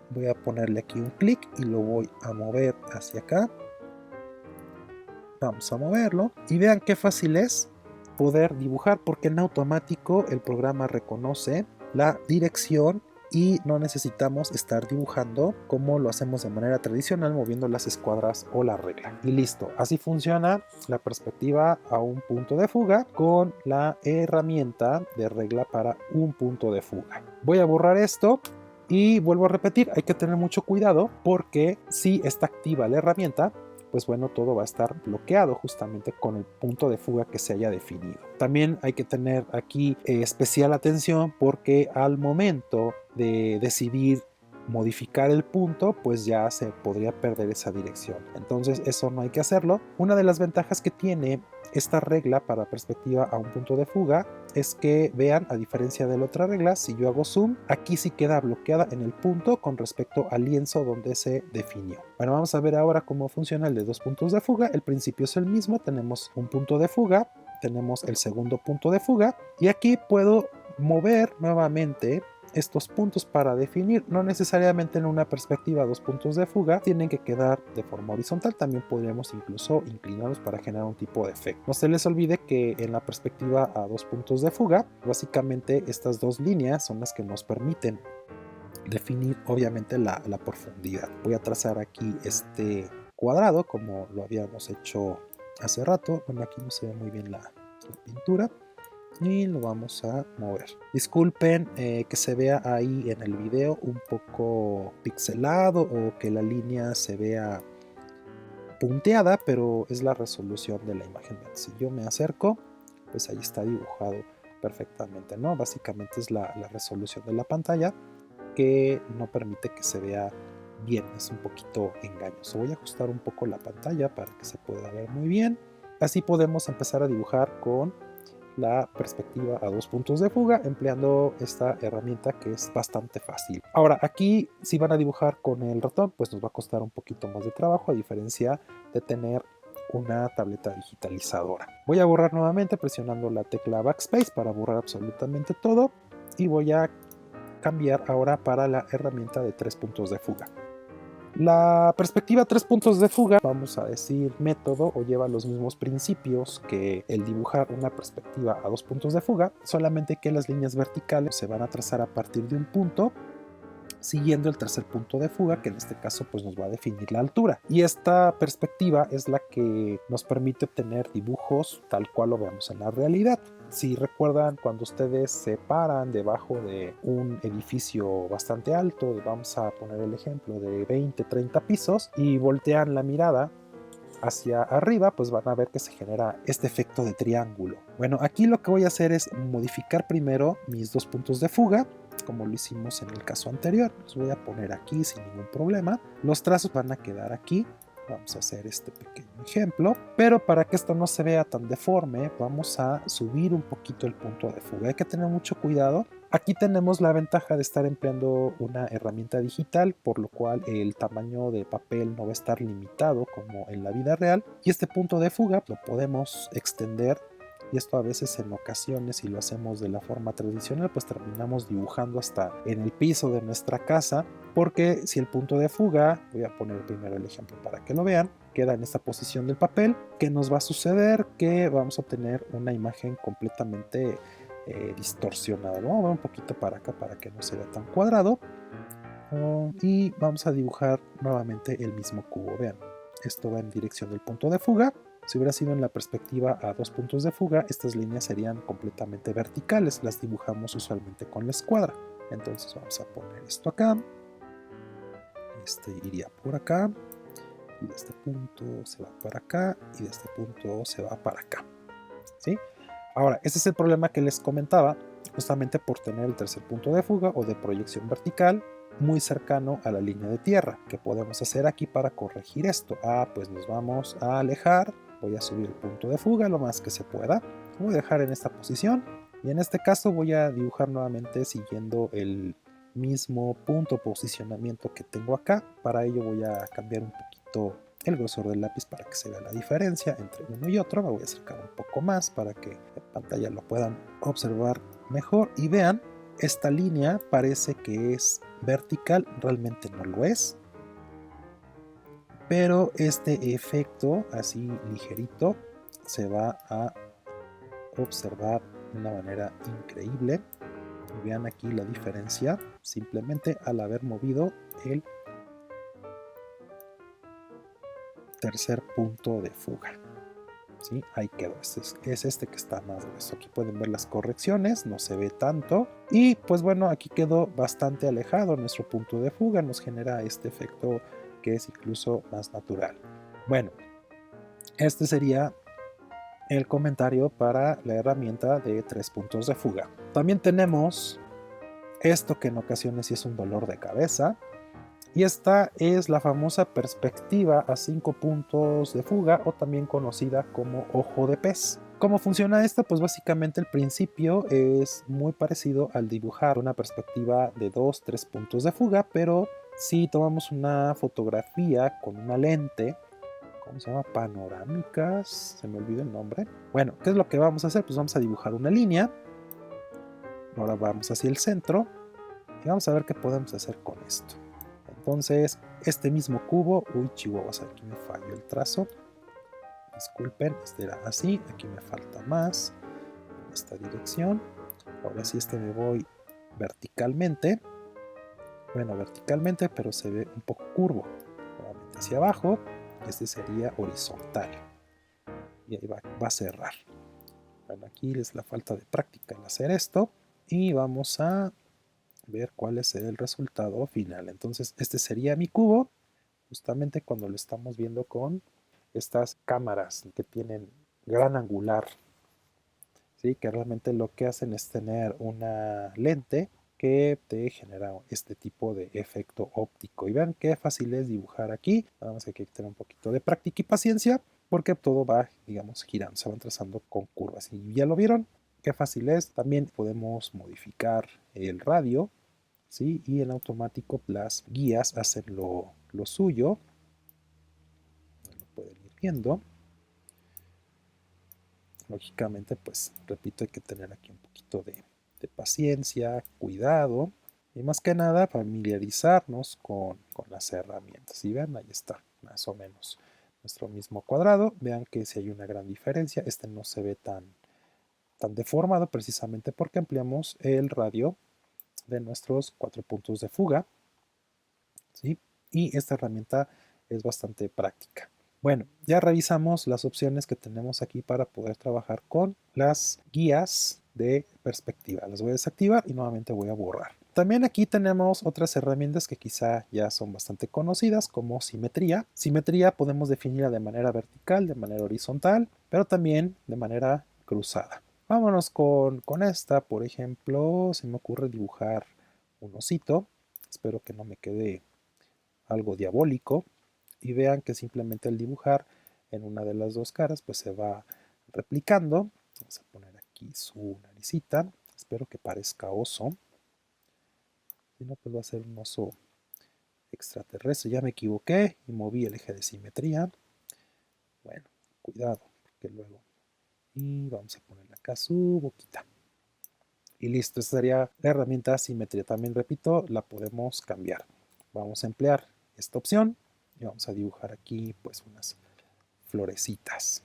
Voy a ponerle aquí un clic y lo voy a mover hacia acá. Vamos a moverlo y vean qué fácil es poder dibujar, porque en automático el programa reconoce la dirección y no necesitamos estar dibujando como lo hacemos de manera tradicional, moviendo las escuadras o la regla. Y listo, así funciona la perspectiva a un punto de fuga con la herramienta de regla para un punto de fuga. Voy a borrar esto y vuelvo a repetir, hay que tener mucho cuidado porque si está activa la herramienta, pues bueno, todo va a estar bloqueado justamente con el punto de fuga que se haya definido. También hay que tener aquí especial atención porque al momento de decidir modificar el punto, pues ya se podría perder esa dirección. Entonces eso no hay que hacerlo. Una de las ventajas que tiene esta regla para perspectiva a un punto de fuga es que vean, a diferencia de la otra regla, si yo hago zoom, aquí sí queda bloqueada en el punto con respecto al lienzo donde se definió. Bueno, vamos a ver ahora cómo funciona el de dos puntos de fuga. El principio es el mismo, tenemos un punto de fuga, tenemos el segundo punto de fuga y aquí puedo mover nuevamente estos puntos para definir. No necesariamente en una perspectiva dos puntos de fuga tienen que quedar de forma horizontal, también podríamos incluso inclinarlos para generar un tipo de efecto. No se les olvide que en la perspectiva a dos puntos de fuga, básicamente estas dos líneas son las que nos permiten definir obviamente la profundidad. Voy a trazar aquí este cuadrado como lo habíamos hecho hace rato. Bueno, aquí no se ve muy bien la pintura y lo vamos a mover. Disculpen que se vea ahí en el video un poco pixelado o que la línea se vea punteada, pero es la resolución de la imagen. Si yo me acerco, pues ahí está dibujado perfectamente, ¿no? Básicamente es la resolución de la pantalla que no permite que se vea bien, es un poquito engañoso. Voy a ajustar un poco la pantalla para que se pueda ver muy bien. Así podemos empezar a dibujar con la perspectiva a dos puntos de fuga empleando esta herramienta que es bastante fácil. Ahora aquí si van a dibujar con el ratón pues nos va a costar un poquito más de trabajo a diferencia de tener una tableta digitalizadora. Voy a borrar nuevamente presionando la tecla backspace para borrar absolutamente todo y voy a cambiar ahora para la herramienta de tres puntos de fuga. La perspectiva tres puntos de fuga, vamos a decir método, o lleva los mismos principios que el dibujar una perspectiva a dos puntos de fuga, solamente que las líneas verticales se van a trazar a partir de un punto siguiendo el tercer punto de fuga, que en este caso pues nos va a definir la altura. Y esta perspectiva es la que nos permite obtener dibujos tal cual lo veamos en la realidad. Si recuerdan, cuando ustedes se paran debajo de un edificio bastante alto, vamos a poner el ejemplo de 20-30 pisos, y voltean la mirada hacia arriba, pues van a ver que se genera este efecto de triángulo. Bueno, aquí lo que voy a hacer es modificar primero mis dos puntos de fuga, como lo hicimos en el caso anterior. Los voy a poner aquí sin ningún problema. Los trazos van a quedar aquí. Vamos a hacer este pequeño ejemplo, pero para que esto no se vea tan deforme, vamos a subir un poquito el punto de fuga. Hay que tener mucho cuidado. Aquí tenemos la ventaja de estar empleando una herramienta digital, por lo cual el tamaño de papel no va a estar limitado como en la vida real. Y este punto de fuga lo podemos extender, y esto a veces en ocasiones, si lo hacemos de la forma tradicional, pues terminamos dibujando hasta en el piso de nuestra casa, porque si el punto de fuga, voy a poner primero el ejemplo para que lo vean, queda en esta posición del papel, ¿qué nos va a suceder? Que vamos a obtener una imagen completamente distorsionado. Lo vamos a mover un poquito para acá para que no se vea tan cuadrado. Y vamos a dibujar nuevamente el mismo cubo. Vean, esto va en dirección del punto de fuga. Si hubiera sido en la perspectiva a 2 puntos de fuga, estas líneas serían completamente verticales. Las dibujamos usualmente con la escuadra. Entonces vamos a poner esto acá. Este iría por acá. Y de este punto se va para acá. Y de este punto se va para acá. ¿Sí? Ahora, este es el problema que les comentaba, justamente por tener el tercer punto de fuga o de proyección vertical muy cercano a la línea de tierra. ¿Qué podemos hacer aquí para corregir esto? Pues nos vamos a alejar. Voy a subir el punto de fuga lo más que se pueda. Voy a dejar en esta posición. Y en este caso voy a dibujar nuevamente siguiendo el mismo punto posicionamiento que tengo acá. Para ello voy a cambiar un poquito el grosor del lápiz para que se vea la diferencia entre uno y otro. Me voy a acercar un poco más para que en pantalla lo puedan observar mejor y vean, esta línea parece que es vertical, realmente no lo es, pero este efecto así ligerito se va a observar de una manera increíble. Y vean aquí la diferencia simplemente al haber movido el tercer punto de fuga. ¿Sí? Ahí quedó, es este que está más grueso. Aquí pueden ver las correcciones, no se ve tanto y pues bueno, aquí quedó bastante alejado nuestro punto de fuga, nos genera este efecto que es incluso más natural. Bueno, este sería el comentario para la herramienta de 3 puntos de fuga. También tenemos esto que en ocasiones sí es un dolor de cabeza. Y esta es la famosa perspectiva a 5 puntos de fuga o también conocida como ojo de pez. ¿Cómo funciona esto? Pues básicamente el principio es muy parecido al dibujar una perspectiva de 2-3 puntos de fuga, pero si tomamos una fotografía con una lente, ¿cómo se llama? Panorámicas, se me olvidó el nombre. Bueno, ¿qué es lo que vamos a hacer? Pues vamos a dibujar una línea. Ahora vamos hacia el centro y vamos a ver qué podemos hacer con esto. Entonces, este mismo cubo, chihuahuas, aquí me falló el trazo. Disculpen, este era así, aquí me falta más en esta dirección. Ahora sí, me voy verticalmente. Bueno, verticalmente, pero se ve un poco curvo. Nuevamente hacia abajo, este sería horizontal. Y ahí va a cerrar. Bueno, aquí es la falta de práctica en hacer esto. Y vamos a ver cuál es el resultado final. Entonces, este sería mi cubo. Justamente cuando lo estamos viendo con estas cámaras que tienen gran angular, ¿sí? Que realmente lo que hacen es tener una lente que te genera este tipo de efecto óptico. Y vean qué fácil es dibujar aquí. Nada más que hay que tener un poquito de práctica y paciencia porque todo va, digamos, girando, se van trazando con curvas. Y ya lo vieron, qué fácil es. También podemos modificar el radio, ¿sí? Y en automático las guías hacen lo suyo. Lo pueden ir viendo. Lógicamente, pues repito, hay que tener aquí un poquito de paciencia, cuidado y más que nada familiarizarnos con las herramientas. Y vean, ahí está, más o menos nuestro mismo cuadrado. Vean que si hay una gran diferencia, este no se ve tan deformado precisamente porque ampliamos el radio de nuestros 4 puntos de fuga, ¿sí? Y esta herramienta es bastante práctica. Bueno, ya revisamos las opciones que tenemos aquí para poder trabajar con las guías de perspectiva. Las voy a desactivar y nuevamente voy a borrar. También aquí tenemos otras herramientas que quizá ya son bastante conocidas como simetría. Simetría podemos definirla de manera vertical, de manera horizontal, pero también de manera cruzada. Vámonos con esta, por ejemplo, se me ocurre dibujar un osito. Espero que no me quede algo diabólico. Y vean que simplemente al dibujar en una de las dos caras pues se va replicando. Vamos a poner aquí su naricita, espero que parezca oso, si no pues va a ser un oso extraterrestre. Ya me equivoqué y moví el eje de simetría. Bueno, cuidado porque luego, y vamos a ponerle acá su boquita y listo. Esta sería la herramienta simetría. También repito, la podemos cambiar. Vamos a emplear esta opción y vamos a dibujar aquí pues unas florecitas.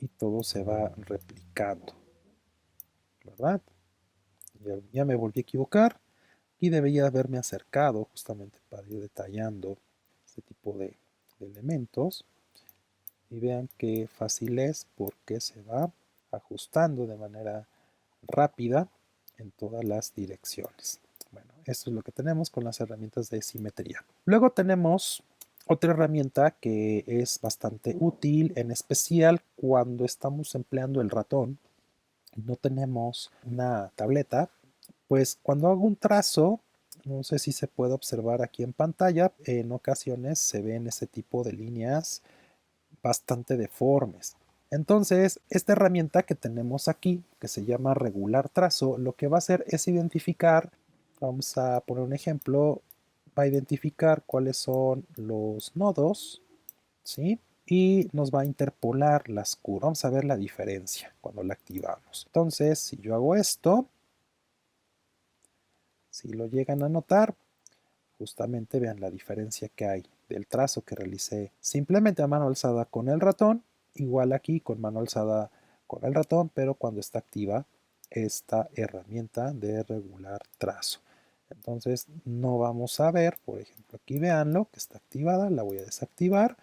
y todo se va replicando, ¿verdad? Ya me volví a equivocar y debería haberme acercado justamente para ir detallando este tipo de elementos. Y vean qué fácil es porque se va ajustando de manera rápida en todas las direcciones. Bueno, esto es lo que tenemos con las herramientas de simetría. Luego tenemos otra herramienta que es bastante útil, en especial cuando estamos empleando el ratón y no tenemos una tableta. Pues cuando hago un trazo, no sé si se puede observar aquí en pantalla, en ocasiones se ven ese tipo de líneas bastante deformes. Entonces, esta herramienta que tenemos aquí, que se llama regular trazo, lo que va a hacer es identificar, vamos a poner un ejemplo, va a identificar cuáles son los nodos, ¿sí? Y nos va a interpolar las curvas. Vamos a ver la diferencia cuando la activamos. Entonces, si yo hago esto, si lo llegan a notar, justamente vean la diferencia que hay del trazo que realicé simplemente a mano alzada con el ratón, igual aquí con mano alzada con el ratón, pero cuando está activa esta herramienta de regular trazo. Entonces no vamos a ver, por ejemplo, aquí veanlo que está activada, la voy a desactivar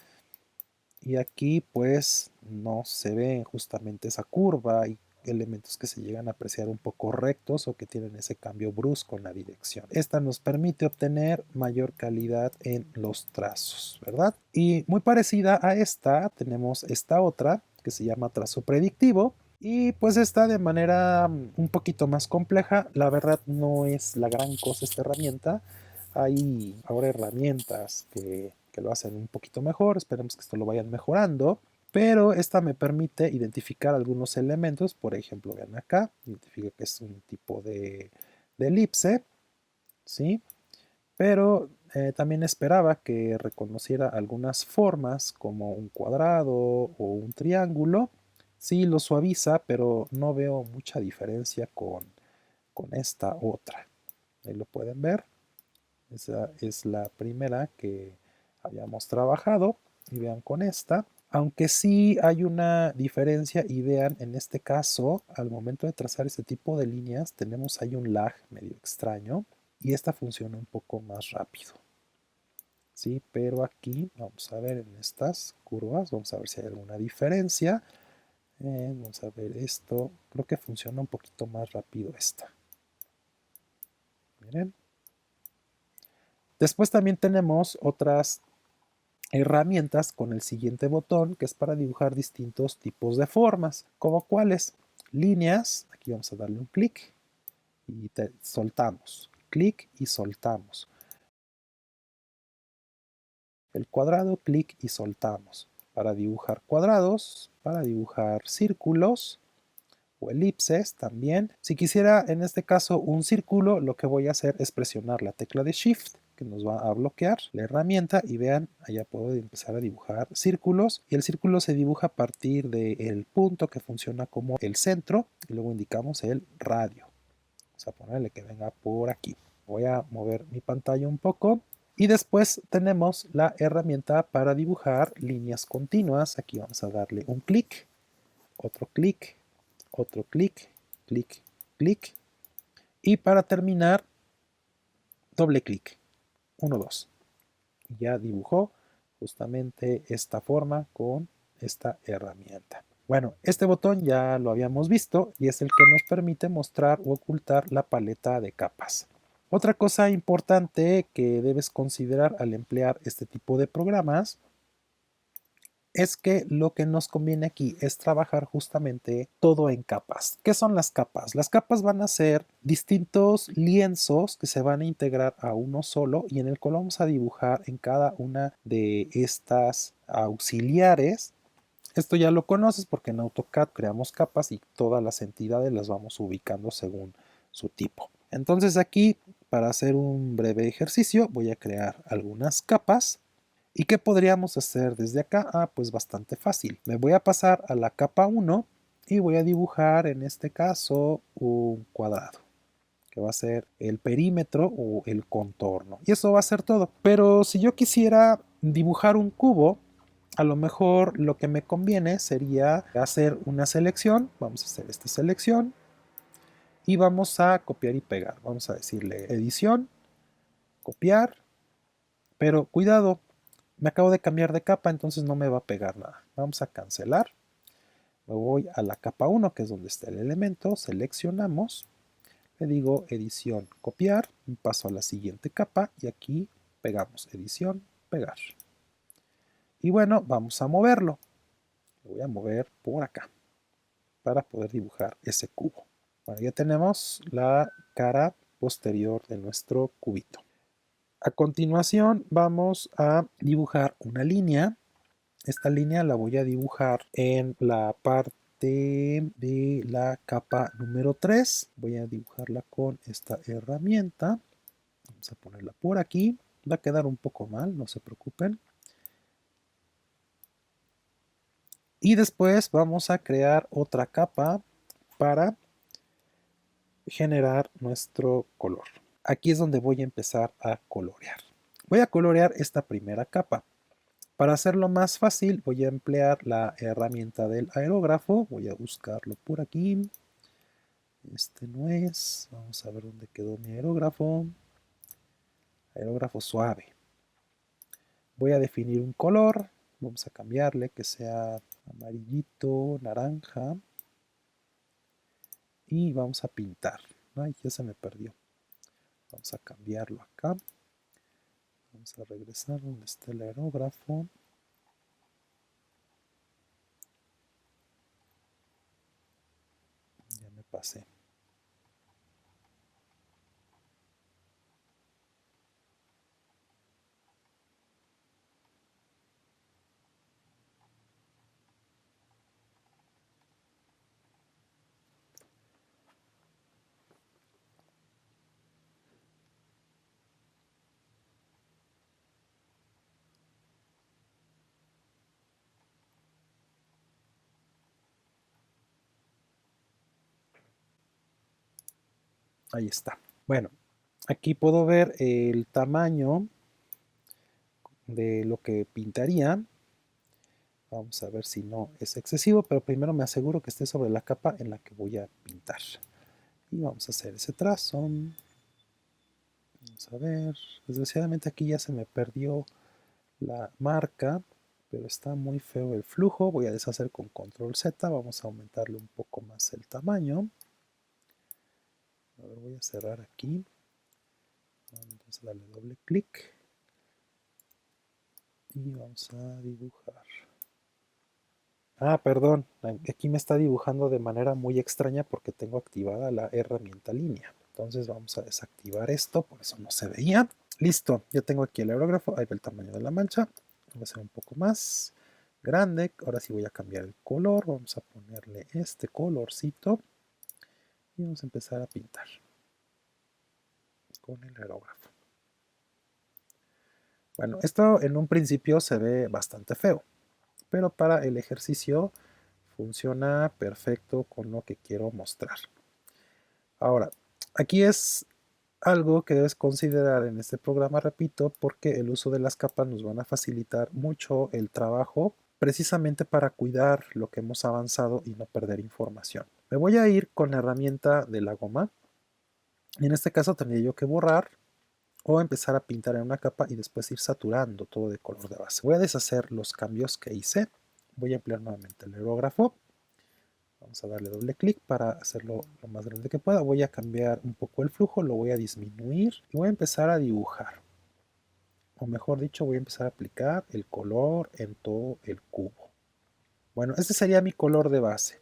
y aquí pues no se ve justamente esa curva y elementos que se llegan a apreciar un poco rectos o que tienen ese cambio brusco en la dirección. Esta nos permite obtener mayor calidad en los trazos, ¿verdad? Y muy parecida a esta tenemos esta otra que se llama trazo predictivo. Y pues está de manera un poquito más compleja. La verdad no es la gran cosa esta herramienta. Hay ahora herramientas que lo hacen un poquito mejor. Esperemos que esto lo vayan mejorando. Pero esta me permite identificar algunos elementos. Por ejemplo, vean acá. Identifica que es un tipo de elipse. ¿Sí? Pero también esperaba que reconociera algunas formas como un cuadrado o un triángulo. Sí, lo suaviza, pero no veo mucha diferencia con esta otra. Ahí lo pueden ver. Esa es la primera que habíamos trabajado. Y vean con esta. Aunque sí hay una diferencia y vean en este caso, al momento de trazar este tipo de líneas, tenemos ahí un lag medio extraño y esta funciona un poco más rápido. Sí, pero aquí vamos a ver en estas curvas, vamos a ver si hay alguna diferencia. Vamos a ver esto, creo que funciona un poquito más rápido esta. Miren. Después también tenemos otras herramientas con el siguiente botón que es para dibujar distintos tipos de formas, como cuáles líneas, aquí vamos a darle un clic y soltamos, clic y soltamos. El cuadrado, clic y soltamos. Para dibujar cuadrados, para dibujar círculos o elipses también. Si quisiera en este caso un círculo, lo que voy a hacer es presionar la tecla de Shift que nos va a bloquear la herramienta y vean, allá puedo empezar a dibujar círculos y el círculo se dibuja a partir del punto que funciona como el centro y luego indicamos el radio. Vamos a ponerle que venga por aquí. Voy a mover mi pantalla un poco. Y después tenemos la herramienta para dibujar líneas continuas. Aquí vamos a darle un clic, otro clic, otro clic, clic, clic. Y para terminar, doble clic. 1, 2. Ya dibujó justamente esta forma con esta herramienta. Bueno, este botón ya lo habíamos visto y es el que nos permite mostrar o ocultar la paleta de capas. Otra cosa importante que debes considerar al emplear este tipo de programas es que lo que nos conviene aquí es trabajar justamente todo en capas. ¿Qué son las capas? Las capas van a ser distintos lienzos que se van a integrar a uno solo y en el cual vamos a dibujar en cada una de estas auxiliares. Esto ya lo conoces porque en AutoCAD creamos capas y todas las entidades las vamos ubicando según su tipo. Entonces aquí, para hacer un breve ejercicio, voy a crear algunas capas. ¿Y qué podríamos hacer desde acá? Ah, pues bastante fácil. Me voy a pasar a la capa 1 y voy a dibujar en este caso un cuadrado, que va a ser el perímetro o el contorno. Y eso va a ser todo. Pero si yo quisiera dibujar un cubo, a lo mejor lo que me conviene sería hacer una selección. Vamos a hacer esta selección y vamos a copiar y pegar. Vamos a decirle edición, copiar, pero cuidado, me acabo de cambiar de capa, entonces no me va a pegar nada. Vamos a cancelar. Me voy a la capa 1, que es donde está el elemento, seleccionamos, le digo edición, copiar, paso a la siguiente capa y aquí pegamos edición, pegar. Y bueno, vamos a moverlo. Lo voy a mover por acá para poder dibujar ese cubo. Bueno, ya tenemos la cara posterior de nuestro cubito. A continuación vamos a dibujar una línea. Esta línea la voy a dibujar en la parte de la capa número 3. Voy a dibujarla con esta herramienta. Vamos a ponerla por aquí. Va a quedar un poco mal, no se preocupen. Y después vamos a crear otra capa para generar nuestro color. Aquí es donde voy a empezar a colorear. Voy a colorear esta primera capa. Para hacerlo más fácil voy a emplear la herramienta del aerógrafo. Voy a buscarlo por aquí. Este no es. Vamos a ver dónde quedó mi aerógrafo. Aerógrafo suave. Voy a definir un color. Vamos a cambiarle que sea amarillito, naranja. Y vamos a pintar. Ay, ya se me perdió. Vamos a cambiarlo acá. Vamos a regresar donde está el aerógrafo. Ya me pasé. Ahí está. Bueno, aquí puedo ver el tamaño de lo que pintaría. Vamos a ver si no es excesivo, pero primero me aseguro que esté sobre la capa en la que voy a pintar. Y vamos a hacer ese trazo. Vamos a ver. Desgraciadamente aquí ya se me perdió la marca, pero está muy feo el flujo. Voy a deshacer con control Z. Vamos a aumentarle un poco más el tamaño. A ver, voy a cerrar aquí. Entonces darle doble clic. Y vamos a dibujar. Ah, perdón, aquí me está dibujando de manera muy extraña porque tengo activada la herramienta línea. Entonces vamos a desactivar esto, por eso no se veía. Listo, ya tengo aquí el aerógrafo, ahí va el tamaño de la mancha. Voy a hacer un poco más grande. Ahora sí voy a cambiar el color, vamos a ponerle este colorcito. Y vamos a empezar a pintar con el aerógrafo. Bueno, esto en un principio se ve bastante feo, pero para el ejercicio funciona perfecto con lo que quiero mostrar. Ahora, aquí es algo que debes considerar en este programa, repito, porque el uso de las capas nos van a facilitar mucho el trabajo, precisamente para cuidar lo que hemos avanzado y no perder información. Me voy a ir con la herramienta de la goma. En este caso tendría yo que borrar o empezar a pintar en una capa y después ir saturando todo de color de base. Voy a deshacer los cambios que hice. Voy a emplear nuevamente el aerógrafo. Vamos a darle doble clic para hacerlo lo más grande que pueda. Voy a cambiar un poco el flujo, lo voy a disminuir y voy a empezar a dibujar. O mejor dicho, voy a empezar a aplicar el color en todo el cubo. Bueno, este sería mi color de base.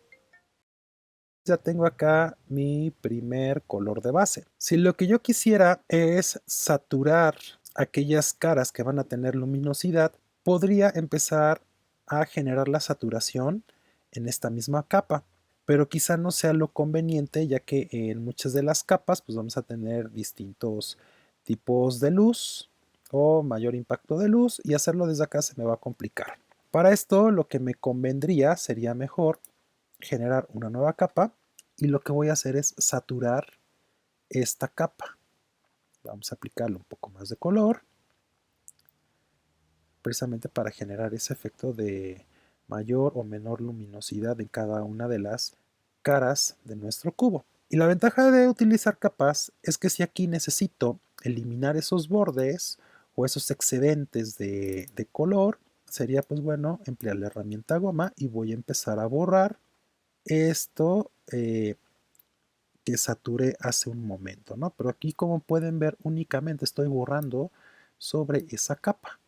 Ya tengo acá mi primer color de base. Si lo que yo quisiera es saturar aquellas caras que van a tener luminosidad, podría empezar a generar la saturación en esta misma capa, pero quizá no sea lo conveniente, ya que en muchas de las capas pues vamos a tener distintos tipos de luz o mayor impacto de luz, y hacerlo desde acá se me va a complicar. Para esto lo que me convendría sería mejor generar una nueva capa, y lo que voy a hacer es saturar esta capa. Vamos a aplicarle un poco más de color. precisamente para generar ese efecto de mayor o menor luminosidad en cada una de las caras de nuestro cubo. Y la ventaja de utilizar capas es que si aquí necesito eliminar esos bordes o esos excedentes de color, sería pues bueno emplear la herramienta goma y voy a empezar a borrar esto que saturé hace un momento, ¿no? Pero aquí, como pueden ver, únicamente estoy borrando sobre esa capa.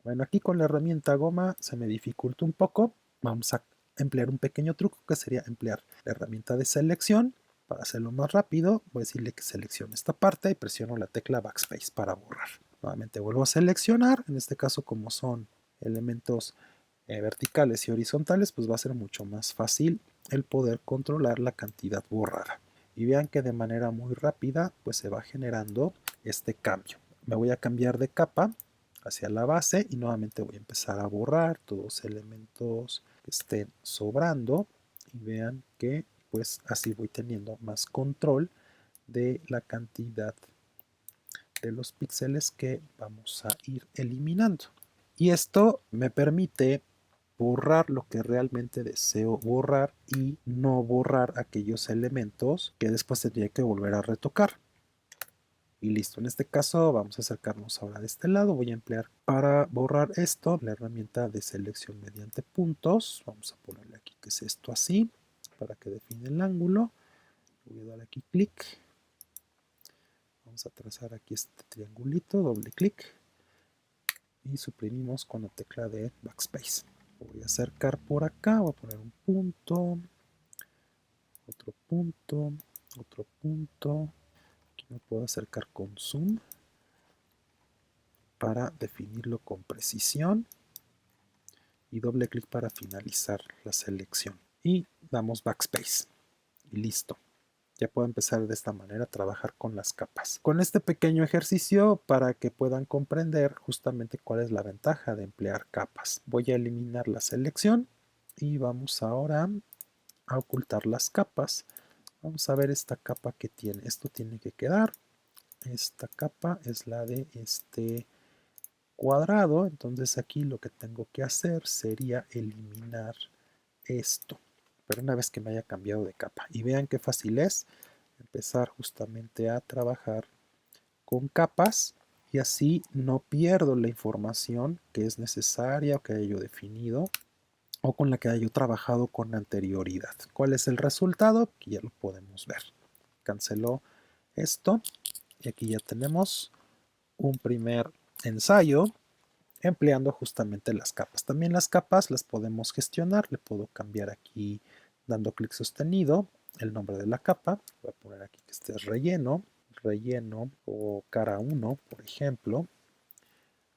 Bueno, aquí con la herramienta goma se me dificulta un poco. Vamos a emplear un pequeño truco que sería emplear la herramienta de selección. Para hacerlo más rápido, voy a decirle que seleccione esta parte y presiono la tecla Backspace para borrar. Nuevamente vuelvo a seleccionar, en este caso como son elementos verticales y horizontales, pues va a ser mucho más fácil el poder controlar la cantidad borrada. Y vean que de manera muy rápida pues se va generando este cambio. Me voy a cambiar de capa hacia la base y nuevamente voy a empezar a borrar todos los elementos que estén sobrando y vean que pues así voy teniendo más control de la cantidad de los píxeles que vamos a ir eliminando. Y esto me permite borrar lo que realmente deseo borrar y no borrar aquellos elementos que después tendría que volver a retocar. Y listo, en este caso vamos a acercarnos ahora de este lado. Voy a emplear para borrar esto la herramienta de selección mediante puntos. Vamos a ponerle aquí que es esto así para que define el ángulo. Voy a dar aquí clic. Vamos a trazar aquí este triangulito, doble clic y suprimimos con la tecla de Backspace. Voy a acercar por acá, voy a poner un punto, otro punto, otro punto. Aquí me puedo acercar con zoom para definirlo con precisión y doble clic para finalizar la selección. Y damos Backspace y listo. Ya puedo empezar de esta manera a trabajar con las capas. Con este pequeño ejercicio para que puedan comprender justamente cuál es la ventaja de emplear capas. Voy a eliminar la selección y vamos ahora a ocultar las capas. Vamos a ver esta capa que tiene. Esto tiene que quedar. Esta capa es la de este cuadrado. Entonces aquí lo que tengo que hacer sería eliminar esto. Pero una vez que me haya cambiado de capa. Y vean qué fácil es empezar justamente a trabajar con capas. Y así no pierdo la información que es necesaria o que haya yo definido o con la que haya yo trabajado con anterioridad. ¿Cuál es el resultado? Aquí ya lo podemos ver. Canceló esto y aquí ya tenemos un primer ensayo empleando justamente las capas. También las capas las podemos gestionar. Le puedo cambiar aquí dando clic sostenido el nombre de la capa. Voy a poner aquí que este es relleno, relleno o cara 1, por ejemplo.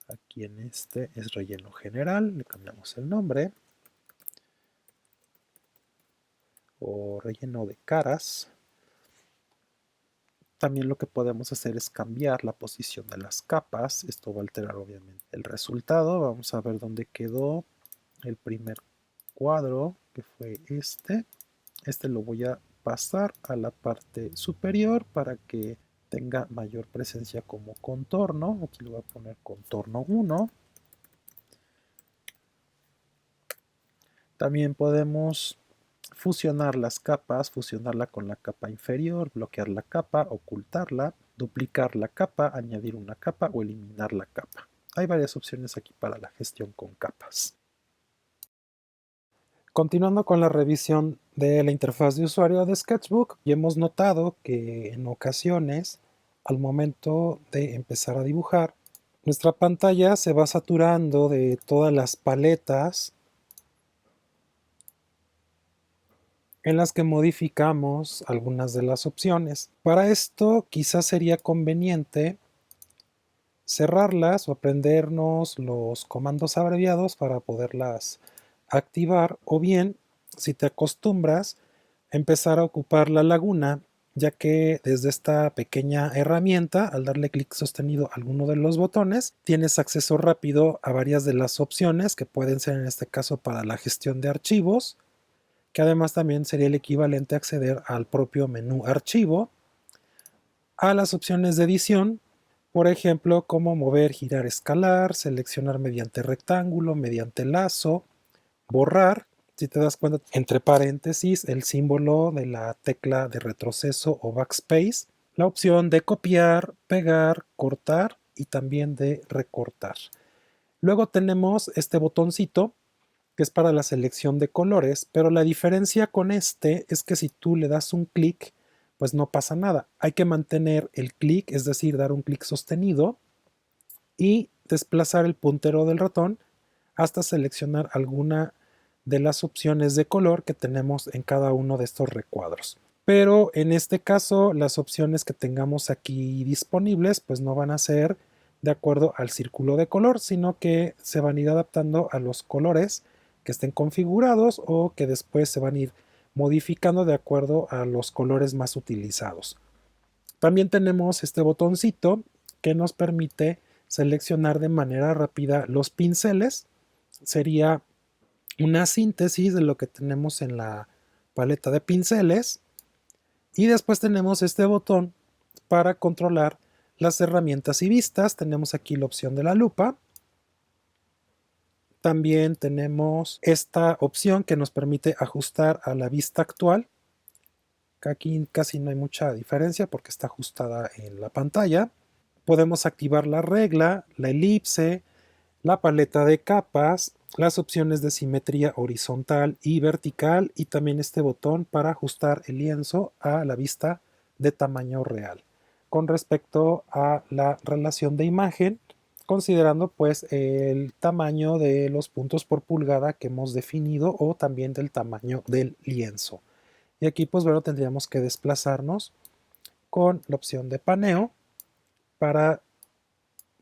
Aquí en este es relleno general. Le cambiamos el nombre. O relleno de caras. También lo que podemos hacer es cambiar la posición de las capas. Esto va a alterar obviamente el resultado. Vamos a ver dónde quedó el primer cuadro, que fue este. Este lo voy a pasar a la parte superior para que tenga mayor presencia como contorno. Aquí le voy a poner contorno 1. También podemos fusionar las capas, fusionarla con la capa inferior, bloquear la capa, ocultarla, duplicar la capa, añadir una capa o eliminar la capa. Hay varias opciones aquí para la gestión con capas. Continuando con la revisión de la interfaz de usuario de Sketchbook, y hemos notado que en ocasiones, al momento de empezar a dibujar, nuestra pantalla se va saturando de todas las paletas en las que modificamos algunas de las opciones. Para esto quizás sería conveniente cerrarlas o aprendernos los comandos abreviados para poderlas activar, o bien, si te acostumbras, empezar a ocupar la laguna, ya que desde esta pequeña herramienta, al darle clic sostenido a alguno de los botones, tienes acceso rápido a varias de las opciones que pueden ser en este caso para la gestión de archivos, que además también sería el equivalente a acceder al propio menú archivo, a las opciones de edición, Por ejemplo, como mover, girar, escalar, seleccionar mediante rectángulo, mediante lazo, borrar. Si te das cuenta, entre paréntesis, el símbolo de la tecla de retroceso o backspace, la opción de copiar, pegar, cortar y también de recortar. Luego tenemos este botoncito que es para la selección de colores, pero la diferencia con este es que si tú le das un clic, pues no pasa nada. Hay que mantener el clic, es decir, dar un clic sostenido y desplazar el puntero del ratón hasta seleccionar alguna de las opciones de color que tenemos en cada uno de estos recuadros. Pero en este caso, las opciones que tengamos aquí disponibles, pues no van a ser de acuerdo al círculo de color, sino que se van a ir adaptando a los colores que estén configurados o que después se van a ir modificando de acuerdo a los colores más utilizados. También tenemos este botoncito que nos permite seleccionar de manera rápida los pinceles. Sería una síntesis de lo que tenemos en la paleta de pinceles. Y después tenemos este botón para controlar las herramientas y vistas. Tenemos aquí la opción de la lupa. También tenemos esta opción que nos permite ajustar a la vista actual. Aquí casi no hay mucha diferencia porque está ajustada en la pantalla. Podemos activar la regla, la elipse, la paleta de capas, las opciones de simetría horizontal y vertical y también este botón para ajustar el lienzo a la vista de tamaño real. Con respecto a la relación de imagen, considerando pues el tamaño de los puntos por pulgada que hemos definido o también del tamaño del lienzo. Y aquí pues bueno, tendríamos que desplazarnos con la opción de paneo para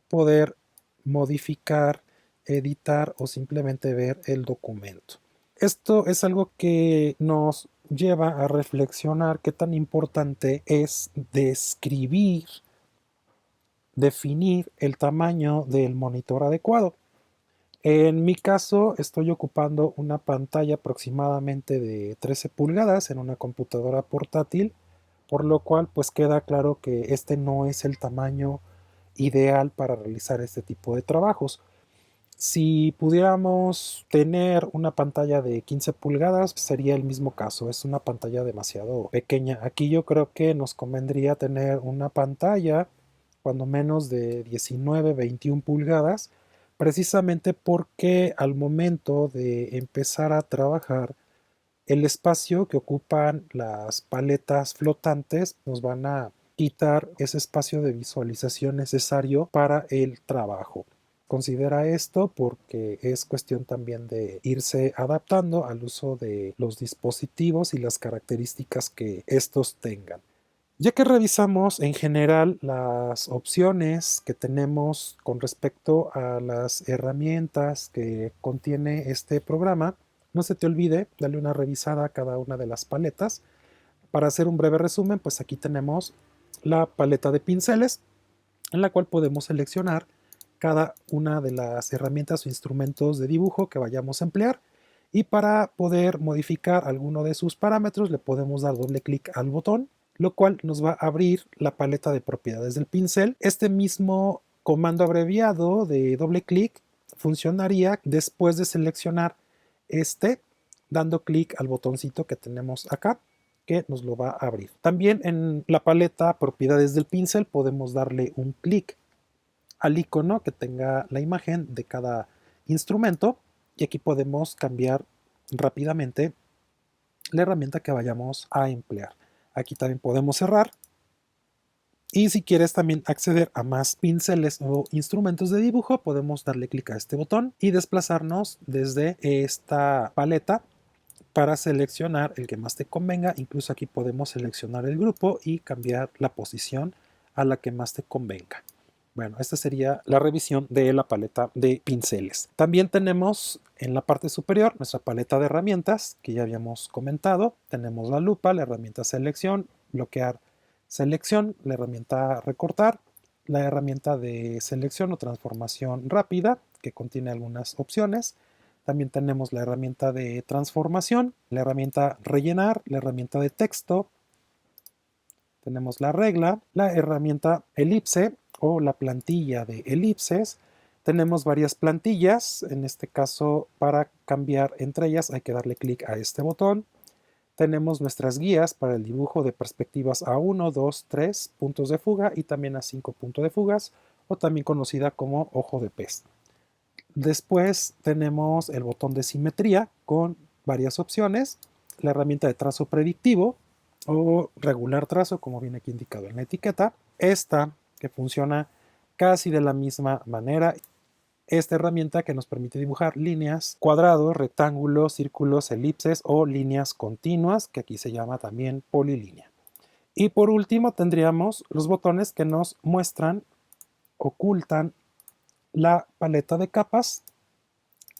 poder modificar, editar o simplemente ver el documento. Esto es algo que nos lleva a reflexionar qué tan importante es describir, definir el tamaño del monitor adecuado. En mi caso estoy ocupando una pantalla aproximadamente de 13 pulgadas en una computadora portátil, por lo cual pues queda claro que este no es el tamaño ideal para realizar este tipo de trabajos. Si pudiéramos tener una pantalla de 15 pulgadas, sería el mismo caso, es una pantalla demasiado pequeña. Aquí yo creo que nos convendría tener una pantalla cuando menos de 19, 21 pulgadas, precisamente porque al momento de empezar a trabajar, el espacio que ocupan las paletas flotantes nos van a quitar ese espacio de visualización necesario para el trabajo. Considera esto porque es cuestión también de irse adaptando al uso de los dispositivos y las características que estos tengan. Ya que revisamos en general las opciones que tenemos con respecto a las herramientas que contiene este programa, no se te olvide darle una revisada a cada una de las paletas. Para hacer un breve resumen, pues aquí tenemos la paleta de pinceles, en la cual podemos seleccionar cada una de las herramientas o instrumentos de dibujo que vayamos a emplear. Y para poder modificar alguno de sus parámetros, le podemos dar doble clic al botón, lo cual nos va a abrir la paleta de propiedades del pincel. Este mismo comando abreviado de doble clic funcionaría después de seleccionar dando clic al botoncito que tenemos acá, que nos lo va a abrir. También en la paleta propiedades del pincel podemos darle un clic al icono que tenga la imagen de cada instrumento y aquí podemos cambiar rápidamente la herramienta que vayamos a emplear. Aquí también podemos cerrar. Y si quieres también acceder a más pinceles o instrumentos de dibujo, podemos darle clic a este botón y desplazarnos desde esta paleta para seleccionar el que más te convenga. Incluso aquí podemos seleccionar el grupo y cambiar la posición a la que más te convenga. Bueno, esta sería la revisión de la paleta de pinceles. También tenemos en la parte superior nuestra paleta de herramientas que ya habíamos comentado. Tenemos la lupa, la herramienta selección, bloquear selección, la herramienta recortar, la herramienta de selección o transformación rápida que contiene algunas opciones. También tenemos la herramienta de transformación, la herramienta rellenar, la herramienta de texto. Tenemos la regla, la herramienta elipse o la plantilla de elipses. Tenemos varias plantillas, en este caso para cambiar entre ellas hay que darle clic a este botón. Tenemos nuestras guías para el dibujo de perspectivas a 1, 2, 3 puntos de fuga y también a 5 puntos de fugas, o también conocida como ojo de pez. Después tenemos el botón de simetría con varias opciones, la herramienta de trazo predictivo o regular trazo, como viene aquí indicado en la etiqueta. Esta que funciona casi de la misma manera. Esta herramienta que nos permite dibujar líneas, cuadrados, rectángulos, círculos, elipses o líneas continuas, que aquí se llama también polilínea. Y por último tendríamos los botones que nos muestran, ocultan la paleta de capas,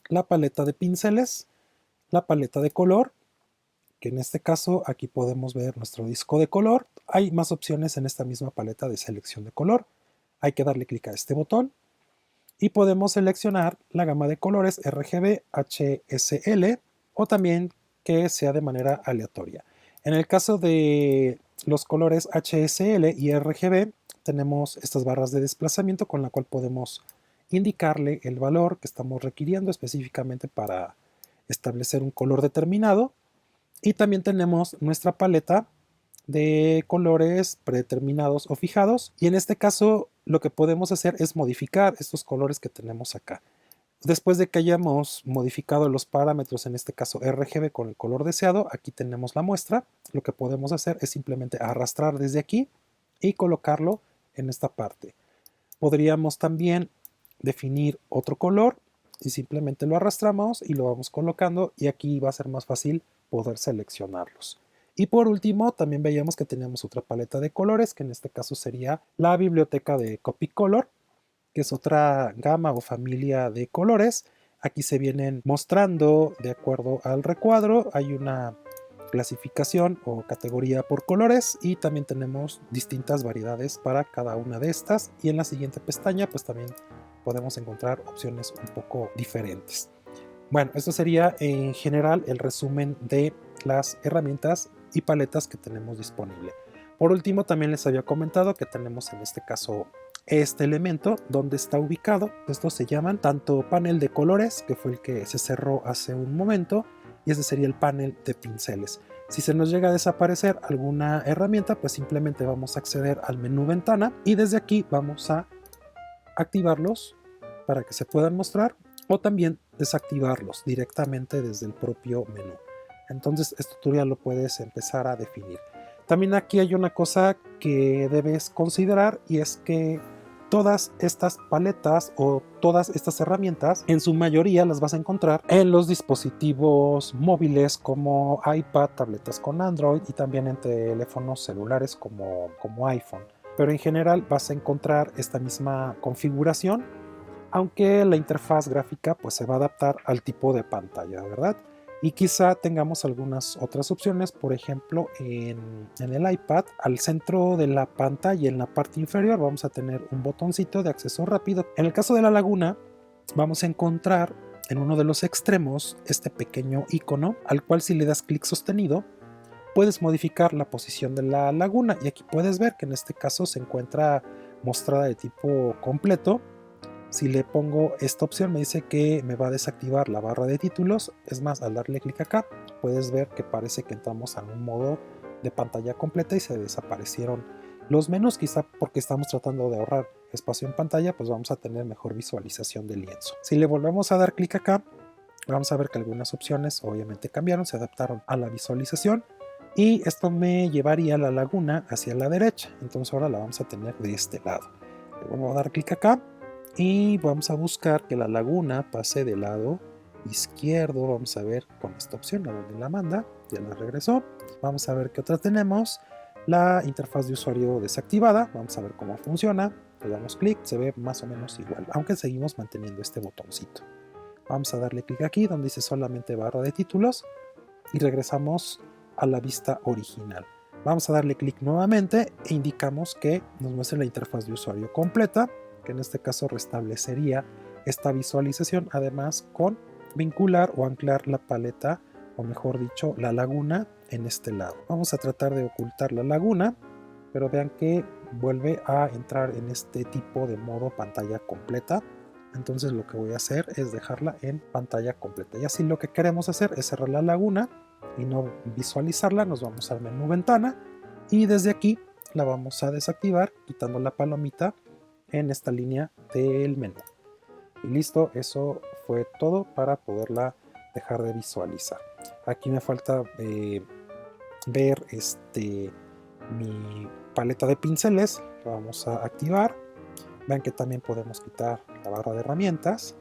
la paleta de pinceles, la paleta de color, que en este caso aquí podemos ver nuestro disco de color. Hay más opciones en esta misma paleta de selección de color. Hay que darle clic a este botón y podemos seleccionar la gama de colores RGB, HSL o también que sea de manera aleatoria. En el caso de los colores HSL y RGB tenemos estas barras de desplazamiento con la cual podemos indicarle el valor que estamos requiriendo específicamente para establecer un color determinado. Y también tenemos nuestra paleta de colores predeterminados o fijados, y en este caso lo que podemos hacer es modificar estos colores que tenemos acá. Después de que hayamos modificado los parámetros, en este caso RGB con el color deseado, aquí tenemos la muestra. Lo que podemos hacer es simplemente arrastrar desde aquí y colocarlo en esta parte. Podríamos también definir otro color y simplemente lo arrastramos y lo vamos colocando, y aquí va a ser más fácil poder seleccionarlos. Y por último también veíamos que teníamos otra paleta de colores, que en este caso sería la biblioteca de Copicolor, que es otra gama o familia de colores. Aquí se vienen mostrando de acuerdo al recuadro. Hay una clasificación o categoría por colores y también tenemos distintas variedades para cada una de estas, y en la siguiente pestaña pues también podemos encontrar opciones un poco diferentes. Bueno, esto sería en general el resumen de las herramientas y paletas que tenemos disponible. Por último, también les había comentado que tenemos en este caso este elemento donde está ubicado. Estos se llaman tanto panel de colores, que fue el que se cerró hace un momento, y este sería el panel de pinceles. Si se nos llega a desaparecer alguna herramienta, pues simplemente vamos a acceder al menú ventana y desde aquí vamos a activarlos para que se puedan mostrar, o también desactivarlos directamente desde el propio menú. Entonces este tutorial lo puedes empezar a definir. También aquí hay una cosa que debes considerar, y es que todas estas paletas o todas estas herramientas en su mayoría las vas a encontrar en los dispositivos móviles como iPad, tabletas con Android y también en teléfonos celulares como iPhone. Pero en general vas a encontrar esta misma configuración, aunque la interfaz gráfica pues se va a adaptar al tipo de pantalla, ¿verdad? Y quizá tengamos algunas otras opciones. Por ejemplo, en el iPad, al centro de la pantalla, en la parte inferior, vamos a tener un botoncito de acceso rápido. En el caso de la laguna, vamos a encontrar en uno de los extremos este pequeño icono, al cual si le das clic sostenido, puedes modificar la posición de la laguna. Y aquí puedes ver que en este caso se encuentra mostrada de tipo completo. Si le pongo esta opción me dice que me va a desactivar la barra de títulos. Es más, al darle clic acá puedes ver que parece que entramos en un modo de pantalla completa y se desaparecieron los menús, quizá porque estamos tratando de ahorrar espacio en pantalla, pues vamos a tener mejor visualización del lienzo. Si le volvemos a dar clic acá, vamos a ver que algunas opciones obviamente cambiaron, se adaptaron a la visualización, y esto me llevaría la laguna hacia la derecha. Entonces ahora la vamos a tener de este lado. Le vuelvo a dar clic acá y vamos a buscar que la laguna pase del lado izquierdo. Vamos a ver con esta opción a dónde la manda. Ya la regresó. Vamos a ver qué otra tenemos. La interfaz de usuario desactivada. Vamos a ver cómo funciona. Le damos clic, se ve más o menos igual, aunque seguimos manteniendo este botoncito. Vamos a darle clic aquí donde dice solamente barra de títulos y regresamos a la vista original. Vamos a darle clic nuevamente e indicamos que nos muestre la interfaz de usuario completa, que en este caso restablecería esta visualización, además con vincular o anclar la paleta, o mejor dicho la laguna, en este lado. Vamos a tratar de ocultar la laguna, pero vean que vuelve a entrar en este tipo de modo pantalla completa. Entonces lo que voy a hacer es dejarla en pantalla completa. Y así lo que queremos hacer es cerrar la laguna y no visualizarla. Nos vamos al menú ventana y desde aquí la vamos a desactivar quitando la palomita en esta línea del menú. Y listo, eso fue todo para poderla dejar de visualizar. Aquí me falta ver mi paleta de pinceles. La vamos a activar. Vean que también podemos quitar la barra de herramientas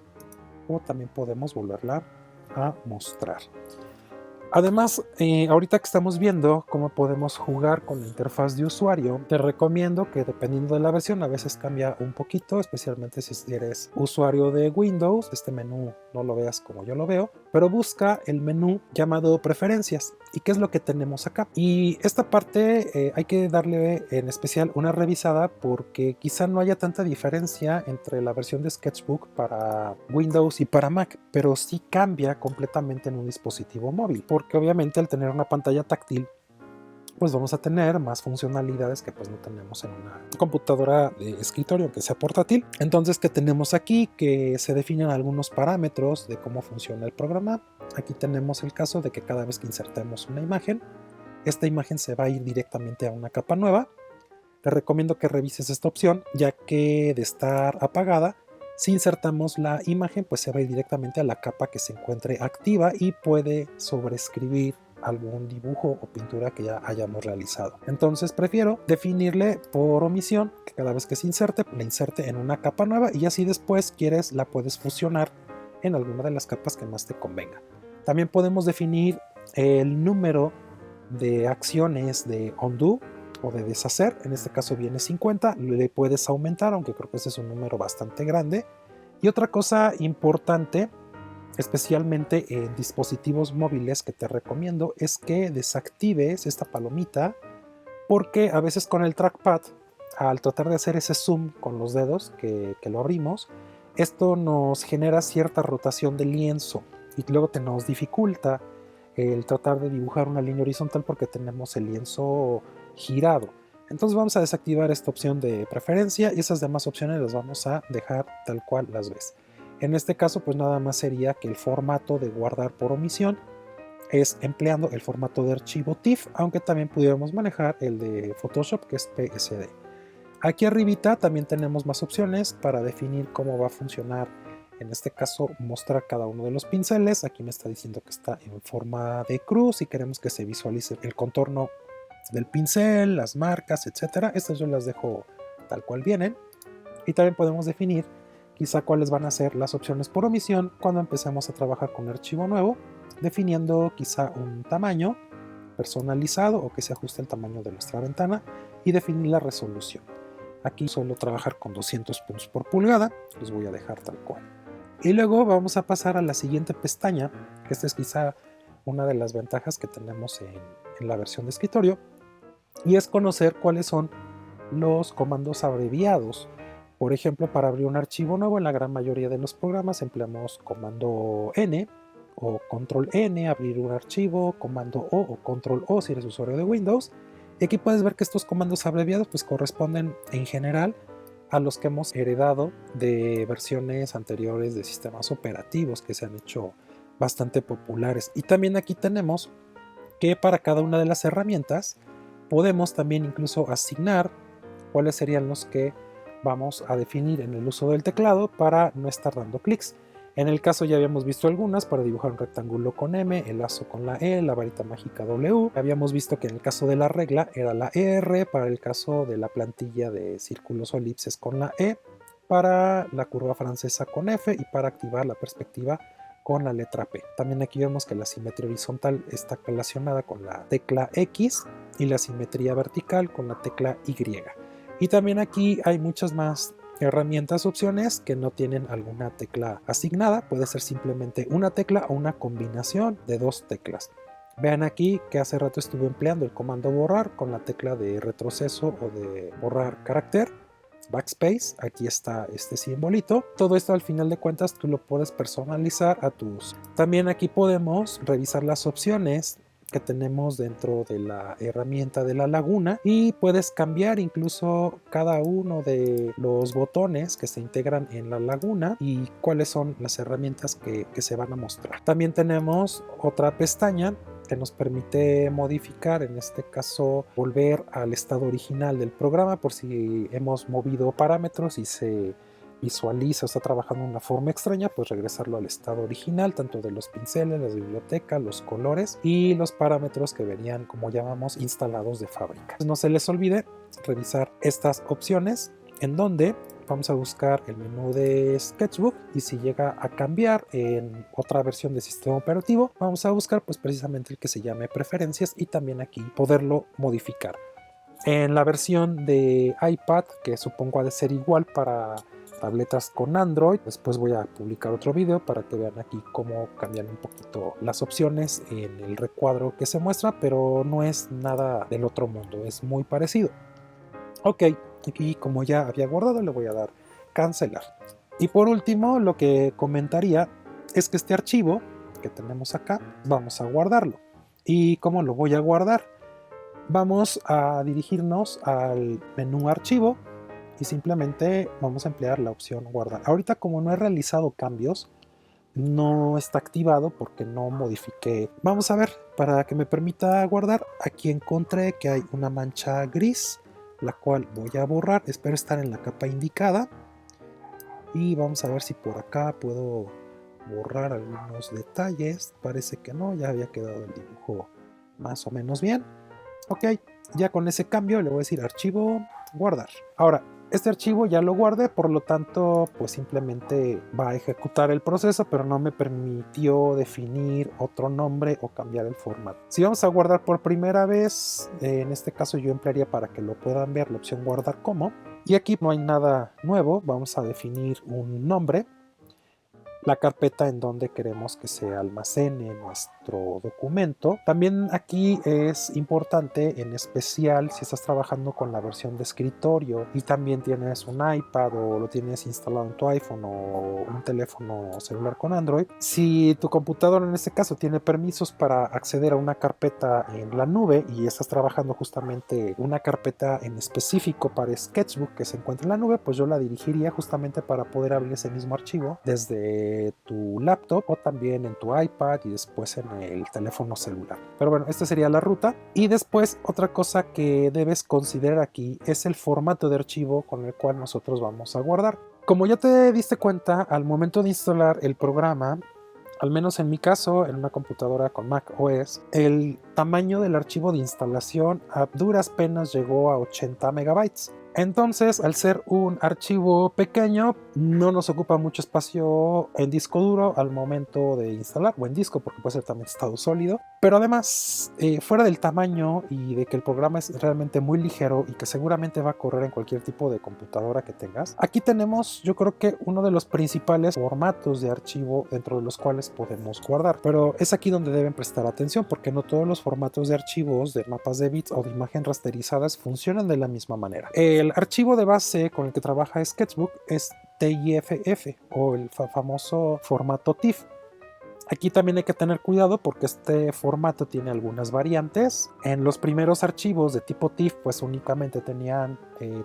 o también podemos volverla a mostrar. Además, ahorita que estamos viendo cómo podemos jugar con la interfaz de usuario, te recomiendo que dependiendo de la versión a veces cambia un poquito, especialmente si eres usuario de Windows. Este menú no lo veas como yo lo veo, pero busca el menú llamado preferencias. ¿Y qué es lo que tenemos acá? Y esta parte hay que darle en especial una revisada porque quizá no haya tanta diferencia entre la versión de Sketchbook para Windows y para Mac, pero sí cambia completamente en un dispositivo móvil, porque obviamente al tener una pantalla táctil pues vamos a tener más funcionalidades que pues no tenemos en una computadora de escritorio, aunque sea portátil. Entonces, ¿qué tenemos aquí? Que se definen algunos parámetros de cómo funciona el programa. Aquí tenemos el caso de que cada vez que insertemos una imagen, esta imagen se va a ir directamente a una capa nueva. Te recomiendo que revises esta opción, ya que de estar apagada, si insertamos la imagen, pues se va a ir directamente a la capa que se encuentre activa y puede sobreescribir algún dibujo o pintura que ya hayamos realizado. Entonces prefiero definirle por omisión que cada vez que se inserte, la inserte en una capa nueva y así después quieres la puedes fusionar en alguna de las capas que más te convenga. También podemos definir el número de acciones de undo o de deshacer. En este caso viene 50, le puedes aumentar, aunque creo que ese es un número bastante grande. Y otra cosa importante, especialmente en dispositivos móviles, que te recomiendo es que desactives esta palomita, porque a veces con el trackpad, al tratar de hacer ese zoom con los dedos que lo abrimos, esto nos genera cierta rotación del lienzo y luego nos dificulta el tratar de dibujar una línea horizontal porque tenemos el lienzo girado. Entonces vamos a desactivar esta opción de preferencia y esas demás opciones las vamos a dejar tal cual las ves. En este caso pues nada más sería que el formato de guardar por omisión es empleando el formato de archivo TIFF, aunque también pudiéramos manejar el de Photoshop, que es PSD. Aquí arribita también tenemos más opciones para definir cómo va a funcionar, en este caso mostrar cada uno de los pinceles. Aquí me está diciendo que está en forma de cruz y queremos que se visualice el contorno del pincel, las marcas, etcétera. Estas yo las dejo tal cual vienen. Y también podemos definir quizá cuáles van a ser las opciones por omisión cuando empecemos a trabajar con un archivo nuevo, definiendo quizá un tamaño personalizado o que se ajuste el tamaño de nuestra ventana y definir la resolución. Aquí suelo trabajar con 200 puntos por pulgada, los voy a dejar tal cual. Y luego vamos a pasar a la siguiente pestaña, que esta es quizá una de las ventajas que tenemos en la versión de escritorio, y es conocer cuáles son los comandos abreviados. Por ejemplo, para abrir un archivo nuevo, en la gran mayoría de los programas empleamos comando N o control N, abrir un archivo, comando O control O si eres usuario de Windows. Y aquí puedes ver que estos comandos abreviados pues corresponden en general a los que hemos heredado de versiones anteriores de sistemas operativos que se han hecho bastante populares. Y también aquí tenemos que para cada una de las herramientas podemos también incluso asignar cuáles serían los que vamos a definir en el uso del teclado para no estar dando clics. En el caso ya habíamos visto algunas para dibujar un rectángulo con M, el lazo con la E, la varita mágica W. Habíamos visto que en el caso de la regla era la R, para el caso de la plantilla de círculos o elipses con la E, para la curva francesa con F y para activar la perspectiva con la letra P. También aquí vemos que la simetría horizontal está relacionada con la tecla X y la simetría vertical con la tecla Y. Y también aquí hay muchas más herramientas, opciones que no tienen alguna tecla asignada. Puede ser simplemente una tecla o una combinación de dos teclas. Vean aquí que hace rato estuve empleando el comando borrar con la tecla de retroceso o de borrar carácter, backspace. Aquí está este simbolito. Todo esto al final de cuentas tú lo puedes personalizar a tus. También aquí podemos revisar las opciones que tenemos dentro de la herramienta de la laguna, y puedes cambiar incluso cada uno de los botones que se integran en la laguna y cuáles son las herramientas que se van a mostrar. También tenemos otra pestaña que nos permite modificar, en este caso volver al estado original del programa por si hemos movido parámetros y se visualiza o está trabajando de una forma extraña, pues regresarlo al estado original, tanto de los pinceles, la biblioteca, los colores y los parámetros que venían, como llamamos, instalados de fábrica. No se les olvide revisar estas opciones, en donde vamos a buscar el menú de Sketchbook, y si llega a cambiar en otra versión del sistema operativo, vamos a buscar pues precisamente el que se llame preferencias, y también aquí poderlo modificar. En la versión de iPad, que supongo ha de ser igual para tabletas con Android, después voy a publicar otro video para que vean aquí cómo cambian un poquito las opciones en el recuadro que se muestra, pero no es nada del otro mundo, es muy parecido. Ok, aquí como ya había guardado le voy a dar cancelar. Y por último, lo que comentaría es que este archivo que tenemos acá, vamos a guardarlo. ¿Y cómo lo voy a guardar? Vamos a dirigirnos al menú archivo y simplemente vamos a emplear la opción guardar. Ahorita, como no he realizado cambios, no está activado porque no modifiqué. Vamos a ver, para que me permita guardar, aquí encontré que hay una mancha gris, la cual voy a borrar. Espero estar en la capa indicada y vamos a ver si por acá puedo borrar algunos detalles. Parece que no, ya había quedado el dibujo más o menos bien. Ok, ya con ese cambio le voy a decir archivo, guardar. Ahora, este archivo ya lo guardé, por lo tanto pues simplemente va a ejecutar el proceso, pero no me permitió definir otro nombre o cambiar el formato. Si vamos a guardar por primera vez, en este caso yo emplearía, para que lo puedan ver, la opción guardar como, y aquí no hay nada nuevo. Vamos a definir un nombre, la carpeta en donde queremos que se almacene nuestro documento. También aquí es importante, en especial si estás trabajando con la versión de escritorio y también tienes un iPad o lo tienes instalado en tu iPhone o un teléfono celular con Android, si tu computadora en este caso tiene permisos para acceder a una carpeta en la nube y estás trabajando justamente una carpeta en específico para Sketchbook que se encuentra en la nube, pues yo la dirigiría justamente para poder abrir ese mismo archivo desde tu laptop o también en tu iPad y después en el teléfono celular. Pero bueno, esta sería la ruta. Y después, otra cosa que debes considerar aquí es el formato de archivo con el cual nosotros vamos a guardar. Como ya te diste cuenta, al momento de instalar el programa, al menos en mi caso, en una computadora con Mac OS, el tamaño del archivo de instalación a duras penas llegó a 80 megabytes. Entonces, al ser un archivo pequeño, no nos ocupa mucho espacio en disco duro al momento de instalar, o en disco, porque puede ser también estado sólido. Pero además, fuera del tamaño y de que el programa es realmente muy ligero y que seguramente va a correr en cualquier tipo de computadora que tengas, aquí tenemos, yo creo que uno de los principales formatos de archivo dentro de los cuales podemos guardar. Pero es aquí donde deben prestar atención, porque no todos los formatos de archivos de mapas de bits o de imagen rasterizadas funcionan de la misma manera. El archivo de base con el que trabaja Sketchbook es TIFF, o el famoso formato TIFF. Aquí también hay que tener cuidado porque este formato tiene algunas variantes. En los primeros archivos de tipo TIFF pues únicamente tenían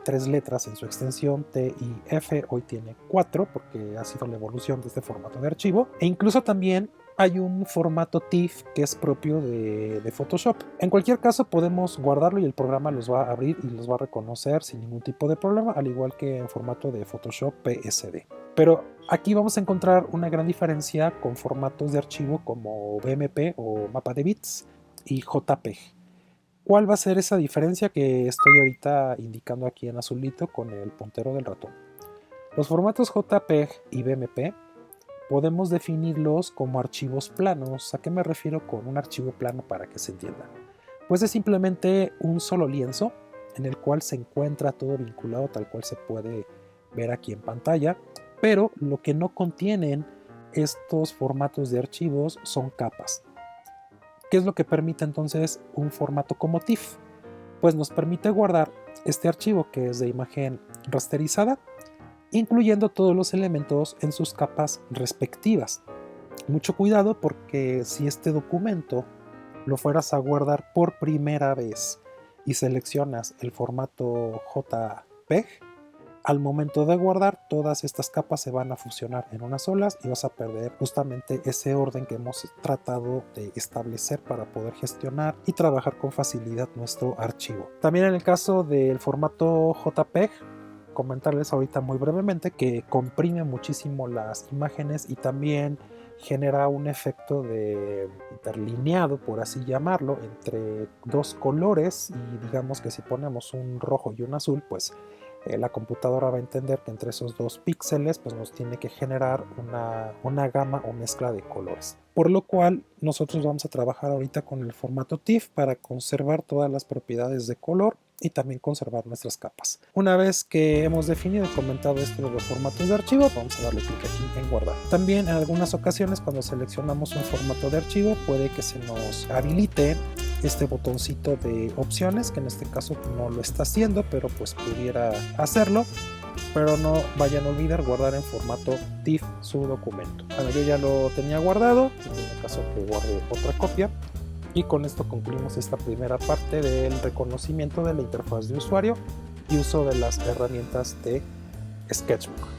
3 letras en su extensión TIF, hoy tiene 4 porque ha sido la evolución de este formato de archivo. E incluso también hay un formato TIFF que es propio de Photoshop. En cualquier caso podemos guardarlo y el programa los va a abrir y los va a reconocer sin ningún tipo de problema, al igual que en formato de Photoshop PSD. Pero aquí vamos a encontrar una gran diferencia con formatos de archivo como BMP o mapa de bits y JPEG. ¿Cuál va a ser esa diferencia que estoy ahorita indicando aquí en azulito con el puntero del ratón? Los formatos JPEG y BMP podemos definirlos como archivos planos. ¿A qué me refiero con un archivo plano para que se entienda? Pues es simplemente un solo lienzo en el cual se encuentra todo vinculado tal cual se puede ver aquí en pantalla, pero lo que no contienen estos formatos de archivos son capas. ¿Qué es lo que permite entonces un formato como TIFF? Pues nos permite guardar este archivo que es de imagen rasterizada, incluyendo todos los elementos en sus capas respectivas. Mucho cuidado porque si este documento lo fueras a guardar por primera vez y seleccionas el formato JPEG, al momento de guardar todas estas capas se van a fusionar en unas solas y vas a perder justamente ese orden que hemos tratado de establecer para poder gestionar y trabajar con facilidad nuestro archivo. También en el caso del formato JPEG, comentarles ahorita muy brevemente que comprime muchísimo las imágenes y también genera un efecto de interlineado, por así llamarlo, entre dos colores, y digamos que si ponemos un rojo y un azul, pues la computadora va a entender que entre esos dos píxeles pues nos tiene que generar una gama o mezcla de colores. Por lo cual nosotros vamos a trabajar ahorita con el formato TIFF para conservar todas las propiedades de color y también conservar nuestras capas. Una vez que hemos definido y comentado esto de los formatos de archivo, vamos a darle clic aquí en guardar. También en algunas ocasiones cuando seleccionamos un formato de archivo puede que se nos habilite este botoncito de opciones, que en este caso no lo está haciendo, pero pues pudiera hacerlo. Pero no vayan a olvidar guardar en formato TIFF su documento. Bueno, yo ya lo tenía guardado, en el caso que guarde otra copia. Y con esto concluimos esta primera parte del reconocimiento de la interfaz de usuario y uso de las herramientas de Sketchbook.